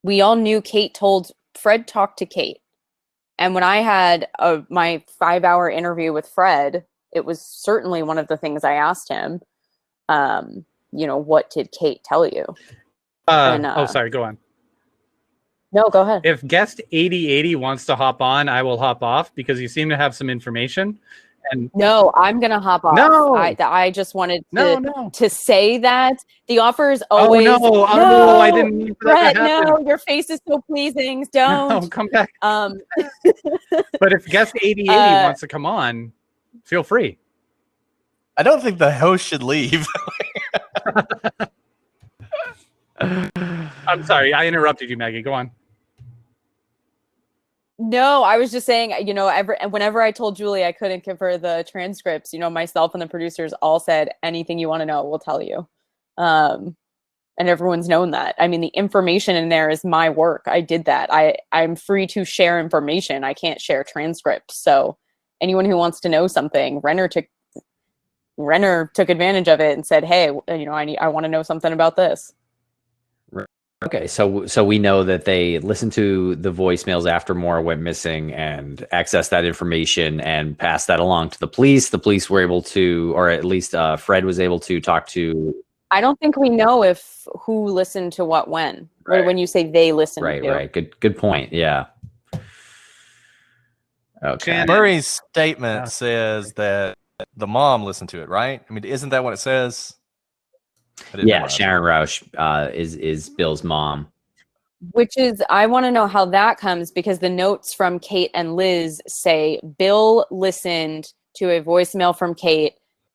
We all knew Kate told Fred talked to Kate. And when I had my 5-hour interview with Fred, it was certainly one of the things I asked him. What did Kate tell you? Sorry, go on. No, go ahead. If guest 8080 wants to hop on, I will hop off because you seem to have some information. And no, I'm gonna hop off. No, I just wanted to say that the offer is always. Oh no, I didn't mean for that to happen. No, your face is so pleasing. Don't. No, come back. But if guest 8080 wants to come on, feel free. I don't think the host should leave. I'm sorry, I interrupted you, Maggie. Go on. No, I was just saying, whenever I told Julie I couldn't give her the transcripts, myself and the producers all said, anything you want to know, we'll tell you. And everyone's known that. I mean, the information in there is my work. I did that. I'm free to share information. I can't share transcripts. So anyone who wants to know something, Renner took advantage of it and said, hey, I want to know something about this. Okay, so we know that they listened to the voicemails after Maura went missing and accessed that information and passed that along to the police. The police were able to, or at least Fred was able to talk to. I don't think we know who listened to what when. Or when you say they listened Right, to. right. Good point. Yeah. Okay. Shannon. Murray's statement Yeah. says that the mom listened to it, right? I mean, isn't that what it says? I didn't Yeah, memorize it. Sharon Roush is Bill's mom. Which is, I want to know how that comes, because the notes from Kate and Liz say Bill listened to a voicemail from Kate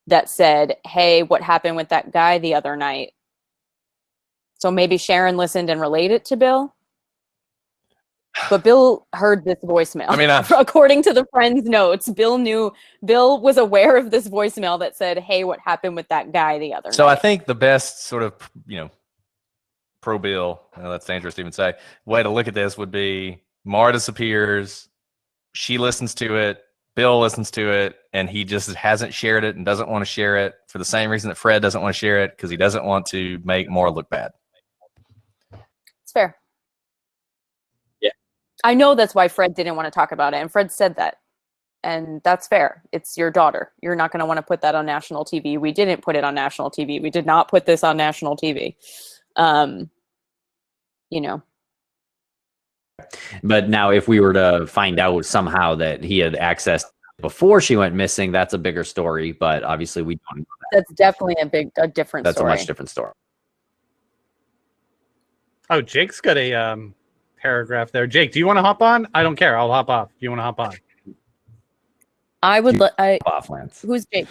that said, hey, what happened with that guy the other night? So maybe Sharon listened and related to Bill? But Bill heard this voicemail. I mean, according to the friend's notes, Bill was aware of this voicemail that said, hey, what happened with that guy the other So night? I think the best sort of, pro Bill, that's dangerous to even say, way to look at this would be Maura disappears, she listens to it, Bill listens to it, and he just hasn't shared it and doesn't want to share it for the same reason that Fred doesn't want to share it, because he doesn't want to make Maura look bad. It's fair. Yeah. I know that's why Fred didn't want to talk about it, and Fred said that. And that's fair. It's your daughter. You're not going to want to put that on national TV. We didn't put it on national TV. We did not put this on national TV. But now if we were to find out somehow that he had access before she went missing, that's a bigger story. But obviously we don't know that. That's definitely a different That's story. a much different story. Oh, Jake's got a paragraph there. Jake, do you want to hop on? I don't care. I'll hop off. Do you want to hop on? I would. Off, Lance. Who's Jake?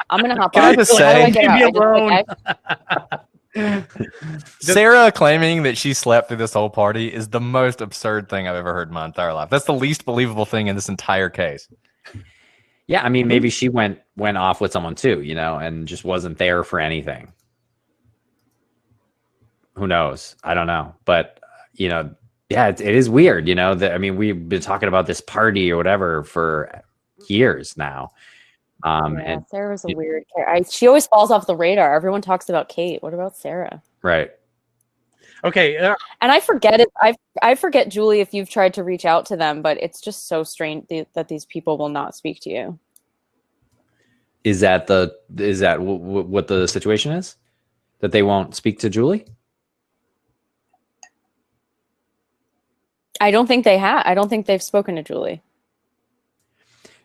I'm gonna hop Can on. I just How do say- I get out? Leave me I just click Sarah claiming that she slept through this whole party is the most absurd thing I've ever heard in my entire life. That's the least believable thing in this entire case. Yeah, I mean, maybe she went off with someone too, and just wasn't there for anything. Who knows? I don't know. But, yeah, it is weird, that, I mean, we've been talking about this party or whatever for years now. And Sarah's a weird character. She always falls off the radar. Everyone talks about Kate. What about Sarah? right. Okay. And I forget it. I forget, Julie, if you've tried to reach out to them, but it's just so strange that these people will not speak to you. Is that what the situation is? That they won't speak to Julie? I don't think they have. I don't think they've spoken to Julie.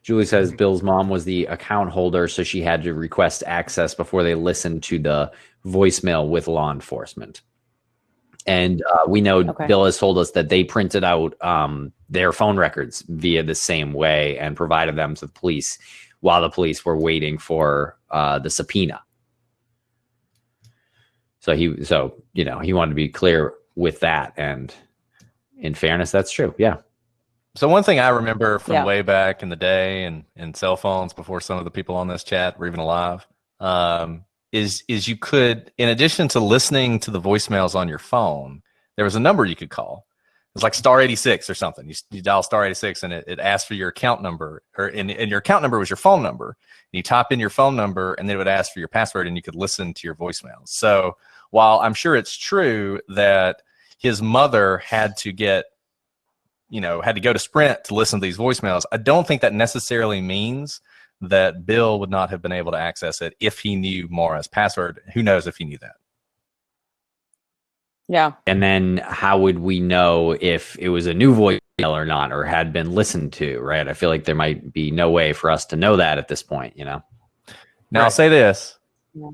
Julie says Bill's mom was the account holder, so she had to request access before they listened to the voicemail with law enforcement. And we know Bill has told us that they printed out their phone records via the same way and provided them to the police while the police were waiting for the subpoena. So he wanted to be clear with that. And in fairness, that's true. Yeah. So one thing I remember from way back in the day and cell phones before some of the people on this chat were even alive, is you could, in addition to listening to the voicemails on your phone, there was a number you could call. It was like star 86 or something. You dial star 86 and it asked for your account number, and your account number was your phone number. And you type in your phone number and then it would ask for your password and you could listen to your voicemails. So while I'm sure it's true that his mother had to go to Sprint to listen to these voicemails, I don't think that necessarily means that Bill would not have been able to access it if he knew Maura's password. Who knows if he knew that? Yeah. And then how would we know if it was a new voicemail or not, or had been listened to, right? I feel like there might be no way for us to know that at this point, Now, I'll say this. Yeah.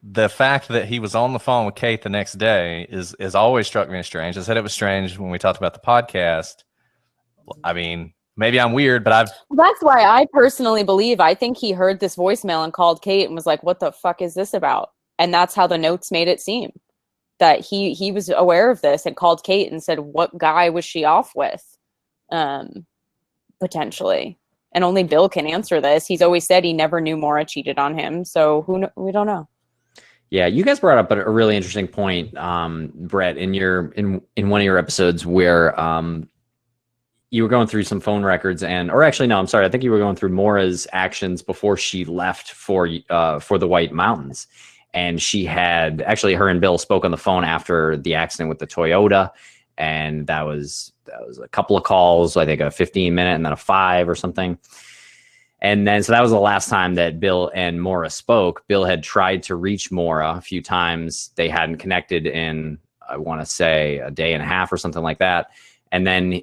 The fact that he was on the phone with Kate the next day is always struck me as strange. I said it was strange when we talked about the podcast. I mean, maybe I'm weird, but that's why I personally believe, I think he heard this voicemail and called Kate and was like, what the fuck is this about? And that's how the notes made it seem, that he was aware of this and called Kate and said, what guy was she off with? Potentially. And only Bill can answer this. He's always said he never knew Maura cheated on him. So we don't know. Yeah, you guys brought up a really interesting point, Brett, in one of your episodes where you were going through some phone records I think you were going through Maura's actions before she left for the White Mountains. And she had actually, her and Bill spoke on the phone after the accident with the Toyota. And that was a couple of calls, I think a 15-minute and then a 5 or something. And then, so that was the last time that Bill and Maura spoke. Bill had tried to reach Maura a few times. They hadn't connected in I want to say a day and a half or something like that. And then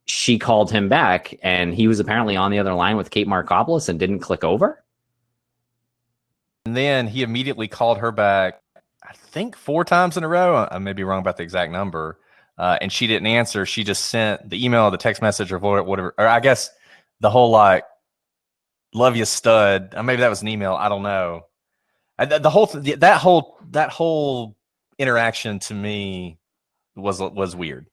she called him back, and he was apparently on the other line with Kate Markopoulos and didn't click over. And then he immediately called her back, I think 4 times in a row. I may be wrong about the exact number. And she didn't answer. She just sent the email, the text message, or whatever. Or I guess the whole like, love you, stud. Or maybe that was an email. I don't know. That whole interaction to me was weird.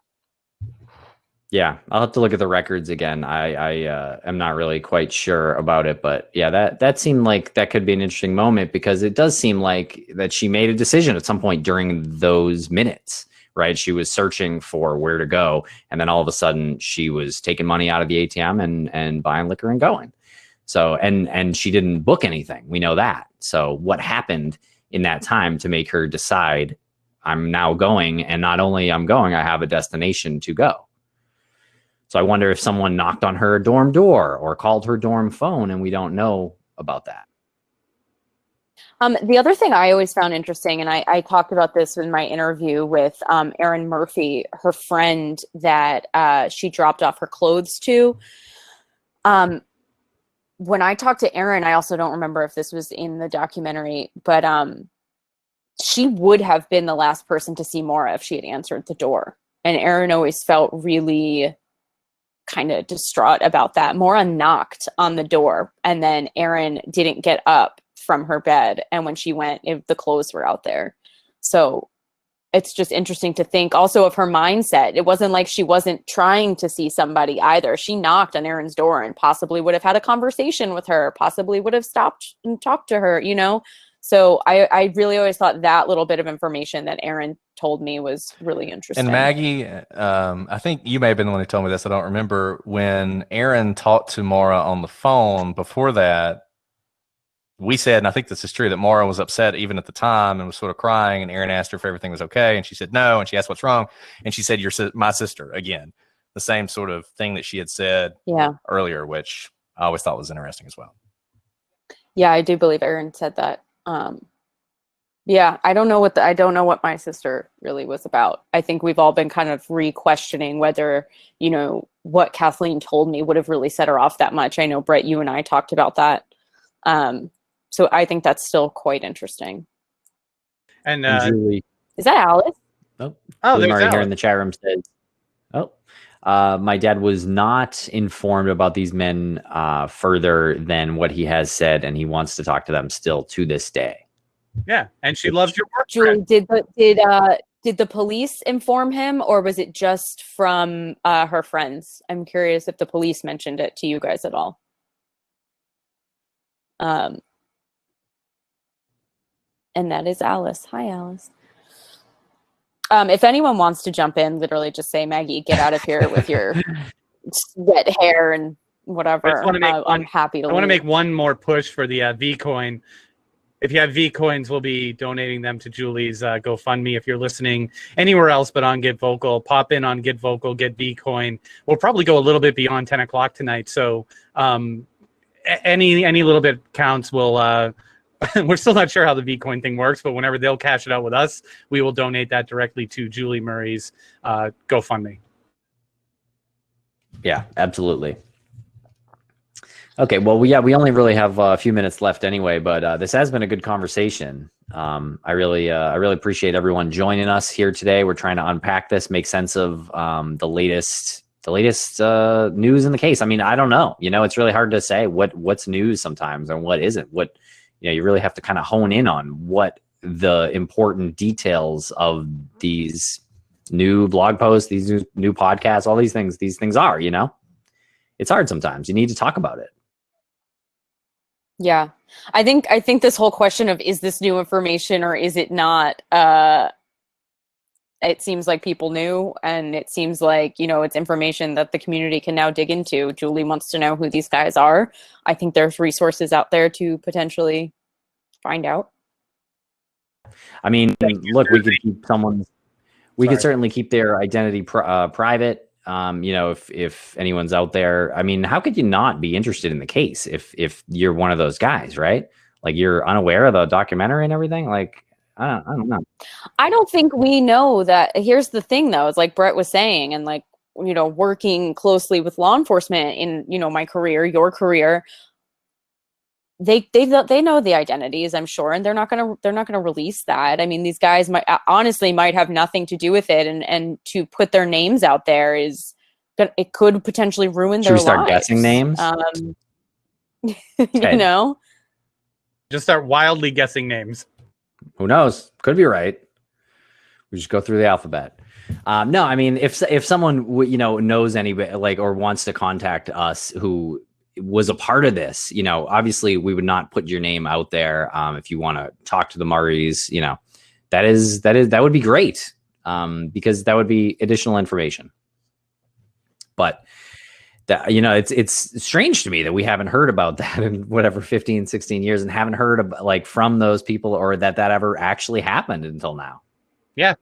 Yeah, I'll have to look at the records again. I am not really quite sure about it, but yeah, that seemed like that could be an interesting moment, because it does seem like that she made a decision at some point during those minutes, right? She was searching for where to go, and then all of a sudden she was taking money out of the ATM and buying liquor and going. So and she didn't book anything. We know that. So what happened in that time to make her decide, I'm now going, and not only I'm going, I have a destination to go. So I wonder if someone knocked on her dorm door or called her dorm phone, and we don't know about that. The other thing I always found interesting, and I talked about this in my interview with Erin Murphy, her friend that she dropped off her clothes to. When I talked to Erin, I also don't remember if this was in the documentary, but she would have been the last person to see Maura if she had answered the door. And Erin always felt really kind of distraught about that. Maura knocked on the door, and then Erin didn't get up from her bed, and when she went, the clothes were out there. So it's just interesting to think also of her mindset. It wasn't like she wasn't trying to see somebody either. She knocked on Erin's door and possibly would have had a conversation with her, possibly would have stopped and talked to her, you know? So I really always thought that little bit of information that Erin told me was really interesting. And Maggie, I think you may have been the one who told me this. I don't remember. When Erin talked to Maura on the phone before that, we said, and I think this is true, that Maura was upset even at the time and was sort of crying, and Erin asked her if everything was okay, and she said no, and she asked what's wrong, and she said, "You're my sister," again. The same sort of thing that she had said earlier, which I always thought was interesting as well. Yeah, I do believe Erin said that. Yeah, I don't know what my sister really was about. I think we've all been kind of re-questioning whether, you know, what Kathleen told me would have really set her off that much. I know, Brett, you and I talked about that. So I think that's still quite interesting. And Julie, is that Alice? oh, there's Marty here Alice. in the chat room says, my dad was not informed about these men further than what he has said, and he wants to talk to them still to this day. Yeah, and she loves your work. Julie, did the police inform him, or was it just from her friends? I'm curious if the police mentioned it to you guys at all. And that is Alice. Hi, Alice. If anyone wants to jump in, literally just say, Maggie, get out of here with your wet hair and whatever. I'm happy to I want to make one more push for the V coin. If you have V coins, we'll be donating them to Julie's GoFundMe. If you're listening anywhere else but on Get Vocal, pop in on Get Vocal, get V coin. We'll probably go a little bit beyond 10 o'clock tonight. So any little bit counts. We'll we're still not sure how the V coin thing works, but whenever they'll cash it out with us, we will donate that directly to Julie Murray's GoFundMe. Yeah, absolutely. Okay, well, we only really have a few minutes left anyway, but this has been a good conversation. I really appreciate everyone joining us here today. We're trying to unpack this, make sense of the latest news in the case. I mean, I don't know. You know, it's really hard to say what's news sometimes and what isn't. What, you know, you really have to kind of hone in on what the important details of these new blog posts, these new podcasts, all these things are, you know. It's hard sometimes. You need to talk about it. Yeah. I think this whole question of, is this new information or is it not, it seems like people knew, and it seems like, you know, it's information that the community can now dig into. Julie wants to know who these guys are. I think there's resources out there to potentially find out. I mean, look, we could keep we could certainly keep their identity private. You know, if anyone's out there, I mean, how could you not be interested in the case if you're one of those guys, right? Like, you're unaware of the documentary and everything. Like, I don't know. I don't think we know that. Here's the thing, though. It's like Brett was saying, and like, you know, working closely with law enforcement in, you know, my career, your career, they know the identities, I'm sure, and they're not gonna release that. I mean, these guys might honestly might have nothing to do with it, and to put their names out there it could potentially ruin Should their we start lives. guessing names? You know, Just start wildly guessing names. Who knows? Could be right. We just go through the alphabet. No, I mean, if someone you know knows anybody like or wants to contact us who was a part of this, you know, obviously we would not put your name out there. If you want to talk to the Murrays, you know, that would be great, because that would be additional information. But that, you know, it's strange to me that we haven't heard about that in whatever 15, 16 years and haven't heard of like from those people or that ever actually happened until now. Yeah.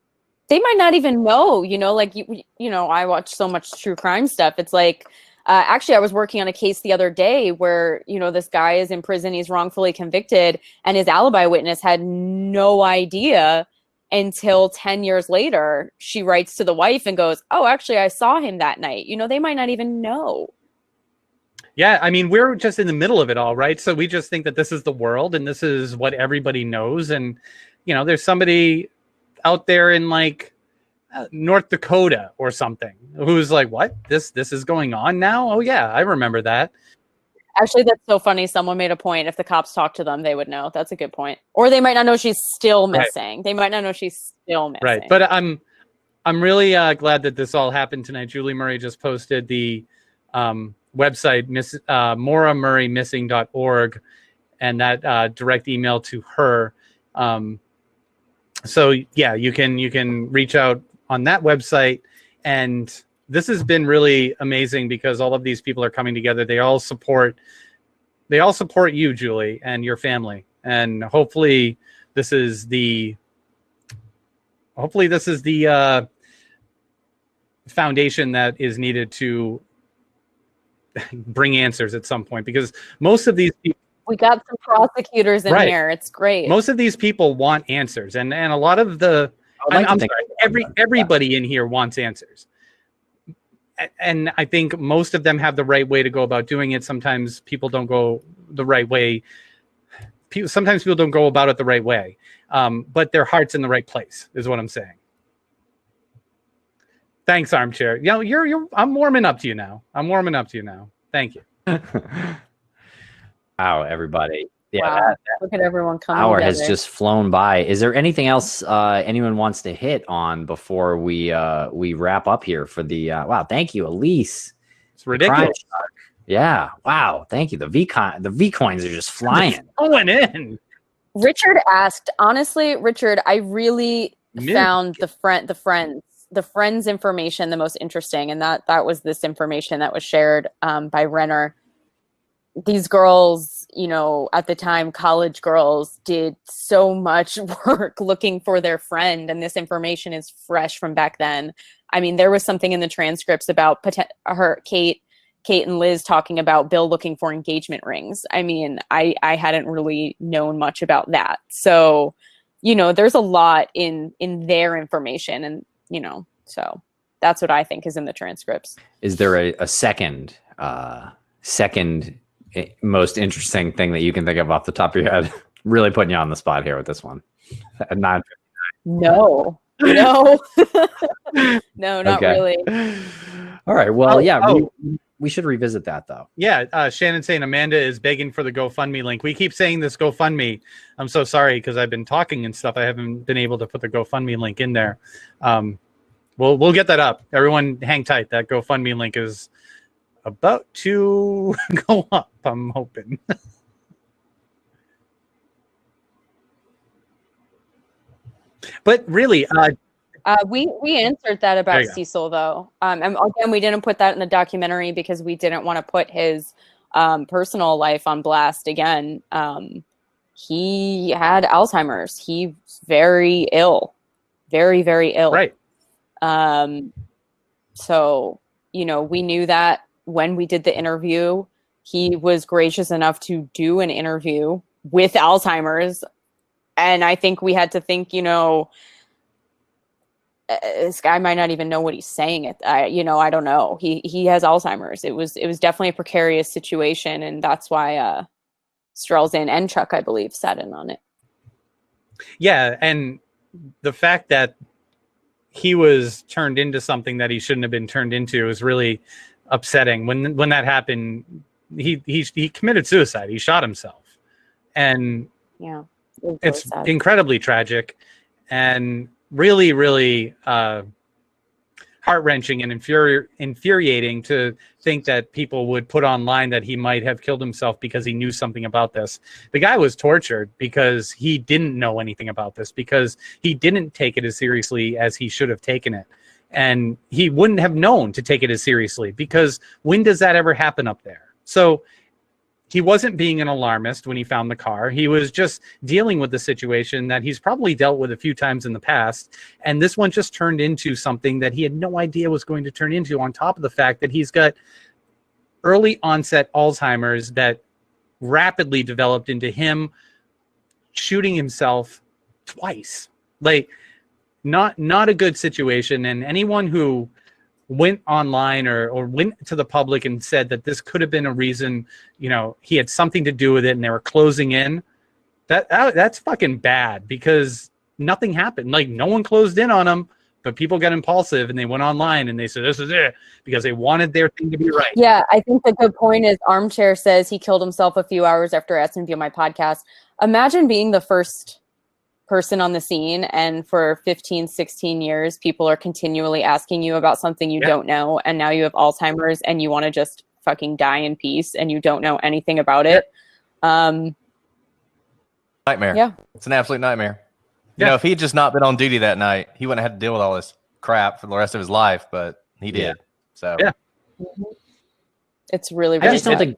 They might not even know, you know, like, you know, I watch so much true crime stuff. It's like, actually, I was working on a case the other day where, you know, this guy is in prison, he's wrongfully convicted, and his alibi witness had no idea until 10 years later. She writes to the wife and goes, oh, actually, I saw him that night. You know, they might not even know. Yeah, I mean, we're just in the middle of it all, right? So we just think that this is the world and this is what everybody knows. And, you know, there's somebody out there in like North Dakota or something who's like, what? This is going on now? Oh, yeah, I remember that. Actually, that's so funny. Someone made a point. If the cops talk to them, they would know. That's a good point. Or they might not know she's still missing. Right. They might not know she's still missing. Right. But I'm really glad that this all happened tonight. Julie Murray just posted the website, MauraMurrayMissing.org, and that direct email to her. So yeah, you can reach out on that website. And this has been really amazing because all of these people are coming together. They all support you, Julie, and your family. And hopefully this is the foundation that is needed to bring answers at some point, because most of these people, we got some prosecutors in here. It's great. Most of these people want answers, and a lot of the everybody in here wants answers. And I think most of them have the right way to go about doing it. Sometimes people don't go the right way. Sometimes people don't go about it the right way. But their heart's in the right place, is what I'm saying. Thanks, Armchair. You know, I'm warming up to you now. Thank you. Wow, everybody. Yeah, wow. Look at everyone coming hour together. has just flown by. Is there anything else anyone wants to hit on before we wrap up here for the wow, thank you, Elise. It's ridiculous. Yeah, wow, thank you. The V coins are just flying. Going in. Richard asked, honestly, Richard, I really found the friends information the most interesting, and that was this information that was shared by Renner. These girls, you know, at the time, college girls did so much work looking for their friend, and this information is fresh from back then. I mean, there was something in the transcripts about Kate and Liz talking about Bill looking for engagement rings. I mean, I hadn't really known much about that. So, you know, there's a lot in their information, and, you know, so that's what I think is in the transcripts. Is there a second most interesting thing that you can think of off the top of your head? Really putting you on the spot here with this one. No, no, not really. All right. Well, we should revisit that though. Yeah. Shannon saying Amanda is begging for the GoFundMe link. We keep saying this GoFundMe. I'm so sorry because I've been talking and stuff. I haven't been able to put the GoFundMe link in there. We'll get that up. Everyone hang tight. That GoFundMe link is about to go up, I'm hoping. But really, we answered that about Cecil, though. And again, we didn't put that in the documentary because we didn't want to put his personal life on blast again. He had Alzheimer's. He's very ill, very, very ill. Right. So, you know, we knew that when we did the interview. He was gracious enough to do an interview with Alzheimer's And I think we had to think, this guy might not even know what he's saying. I don't know. He has Alzheimer's. It was definitely a precarious situation, and that's why Strelzin and Chuck, I believe, sat in on it. Yeah, and the fact that he was turned into something that he shouldn't have been turned into is really upsetting. When that happened, he committed suicide. He shot himself, and yeah, it's incredibly tragic, and really, really heart-wrenching and infuriating to think that people would put online that he might have killed himself because he knew something about this. The guy was tortured because he didn't know anything about this, because he didn't take it as seriously as he should have taken it. And he wouldn't have known to take it as seriously, because when does that ever happen up there? So he wasn't being an alarmist when he found the car. He was just dealing with the situation that he's probably dealt with a few times in the past. And this one just turned into something that he had no idea was going to turn into, on top of the fact that he's got early onset Alzheimer's that rapidly developed into him shooting himself twice. Like, not a good situation. And anyone who went online or went to the public and said that this could have been a reason, he had something to do with it and they were closing in, that's fucking bad, because nothing happened. Like, no one closed in on him, but people got impulsive and they went online and they said, this is it, because they wanted their thing to be right. Yeah, I think the good point is Armchair says he killed himself a few hours after asking to be on my podcast. Imagine being the first person on the scene, and for 15, 16 years, people are continually asking you about something you don't know, and now you have Alzheimer's and you want to just fucking die in peace and you don't know anything about it. Nightmare. Yeah. It's an absolute nightmare. Yeah. If he had just not been on duty that night, he wouldn't have had to deal with all this crap for the rest of his life, but he did. Yeah. So yeah. It's really, I just don't think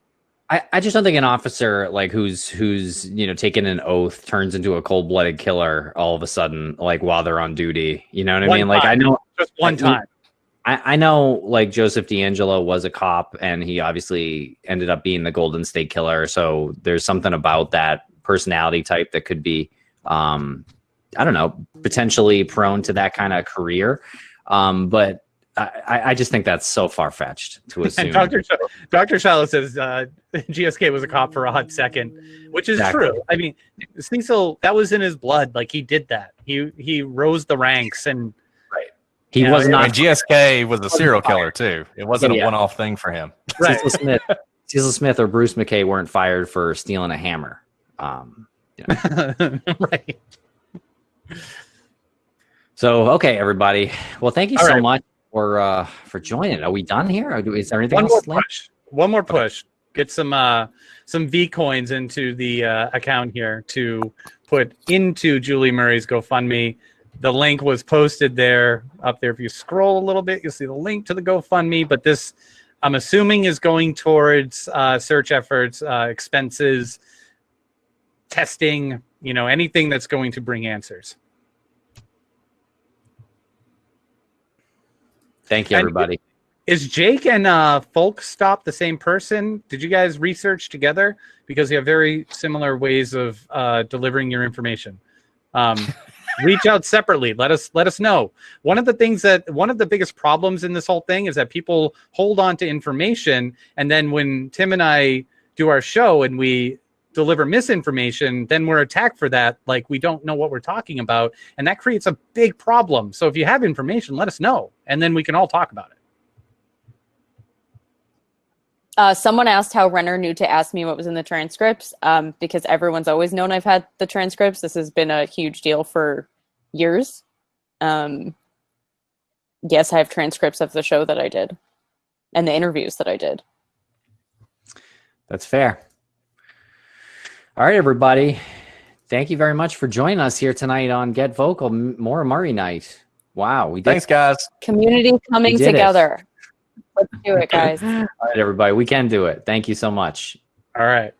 an officer like who's taken an oath turns into a cold-blooded killer all of a sudden, like while they're on duty. You know what I mean? Like, I know just one time. I know, like, Joseph D'Angelo was a cop, and he obviously ended up being the Golden State Killer. So there's something about that personality type that could be, I don't know, potentially prone to that kind of career. But I just think that's so far-fetched to assume. Dr. Shiloh says GSK was a cop for a hot second, which is true. I mean, Cecil, that was in his blood. Like, he did that. He rose the ranks, and he was not. GSK was a serial killer too. It wasn't a one-off thing for him. Right. Cecil Smith or Bruce McKay weren't fired for stealing a hammer. Right. So, okay, everybody. Well, thank you so much for joining. Are we done here? Is there anything else? One more push. Get some V coins into the account here to put into Julie Murray's GoFundMe. The link was posted up there. If you scroll a little bit, you'll see the link to the GoFundMe. But this, I'm assuming, is going towards search efforts, expenses, testing, anything that's going to bring answers. Thank you, everybody. Is Jake and Folk Stop the same person? Did you guys research together? Because you have very similar ways of delivering your information. Reach out separately. Let us know. One of the biggest problems in this whole thing is that people hold on to information, and then when Tim and I do our show and we deliver misinformation, then we're attacked for that. Like, we don't know what we're talking about, and that creates a big problem. So if you have information, let us know, and then we can all talk about it. Someone asked how Renner knew to ask me what was in the transcripts, because everyone's always known I've had the transcripts. This has been a huge deal for years. Yes, I have transcripts of the show that I did and the interviews that I did. That's fair. All right, everybody. Thank you very much for joining us here tonight on Get Vocal, Maura Murray night. Wow, we did. Thanks, guys. Community coming together. Let's do it, guys. All right, everybody. We can do it. Thank you so much. All right.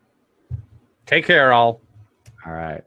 Take care, all. All right.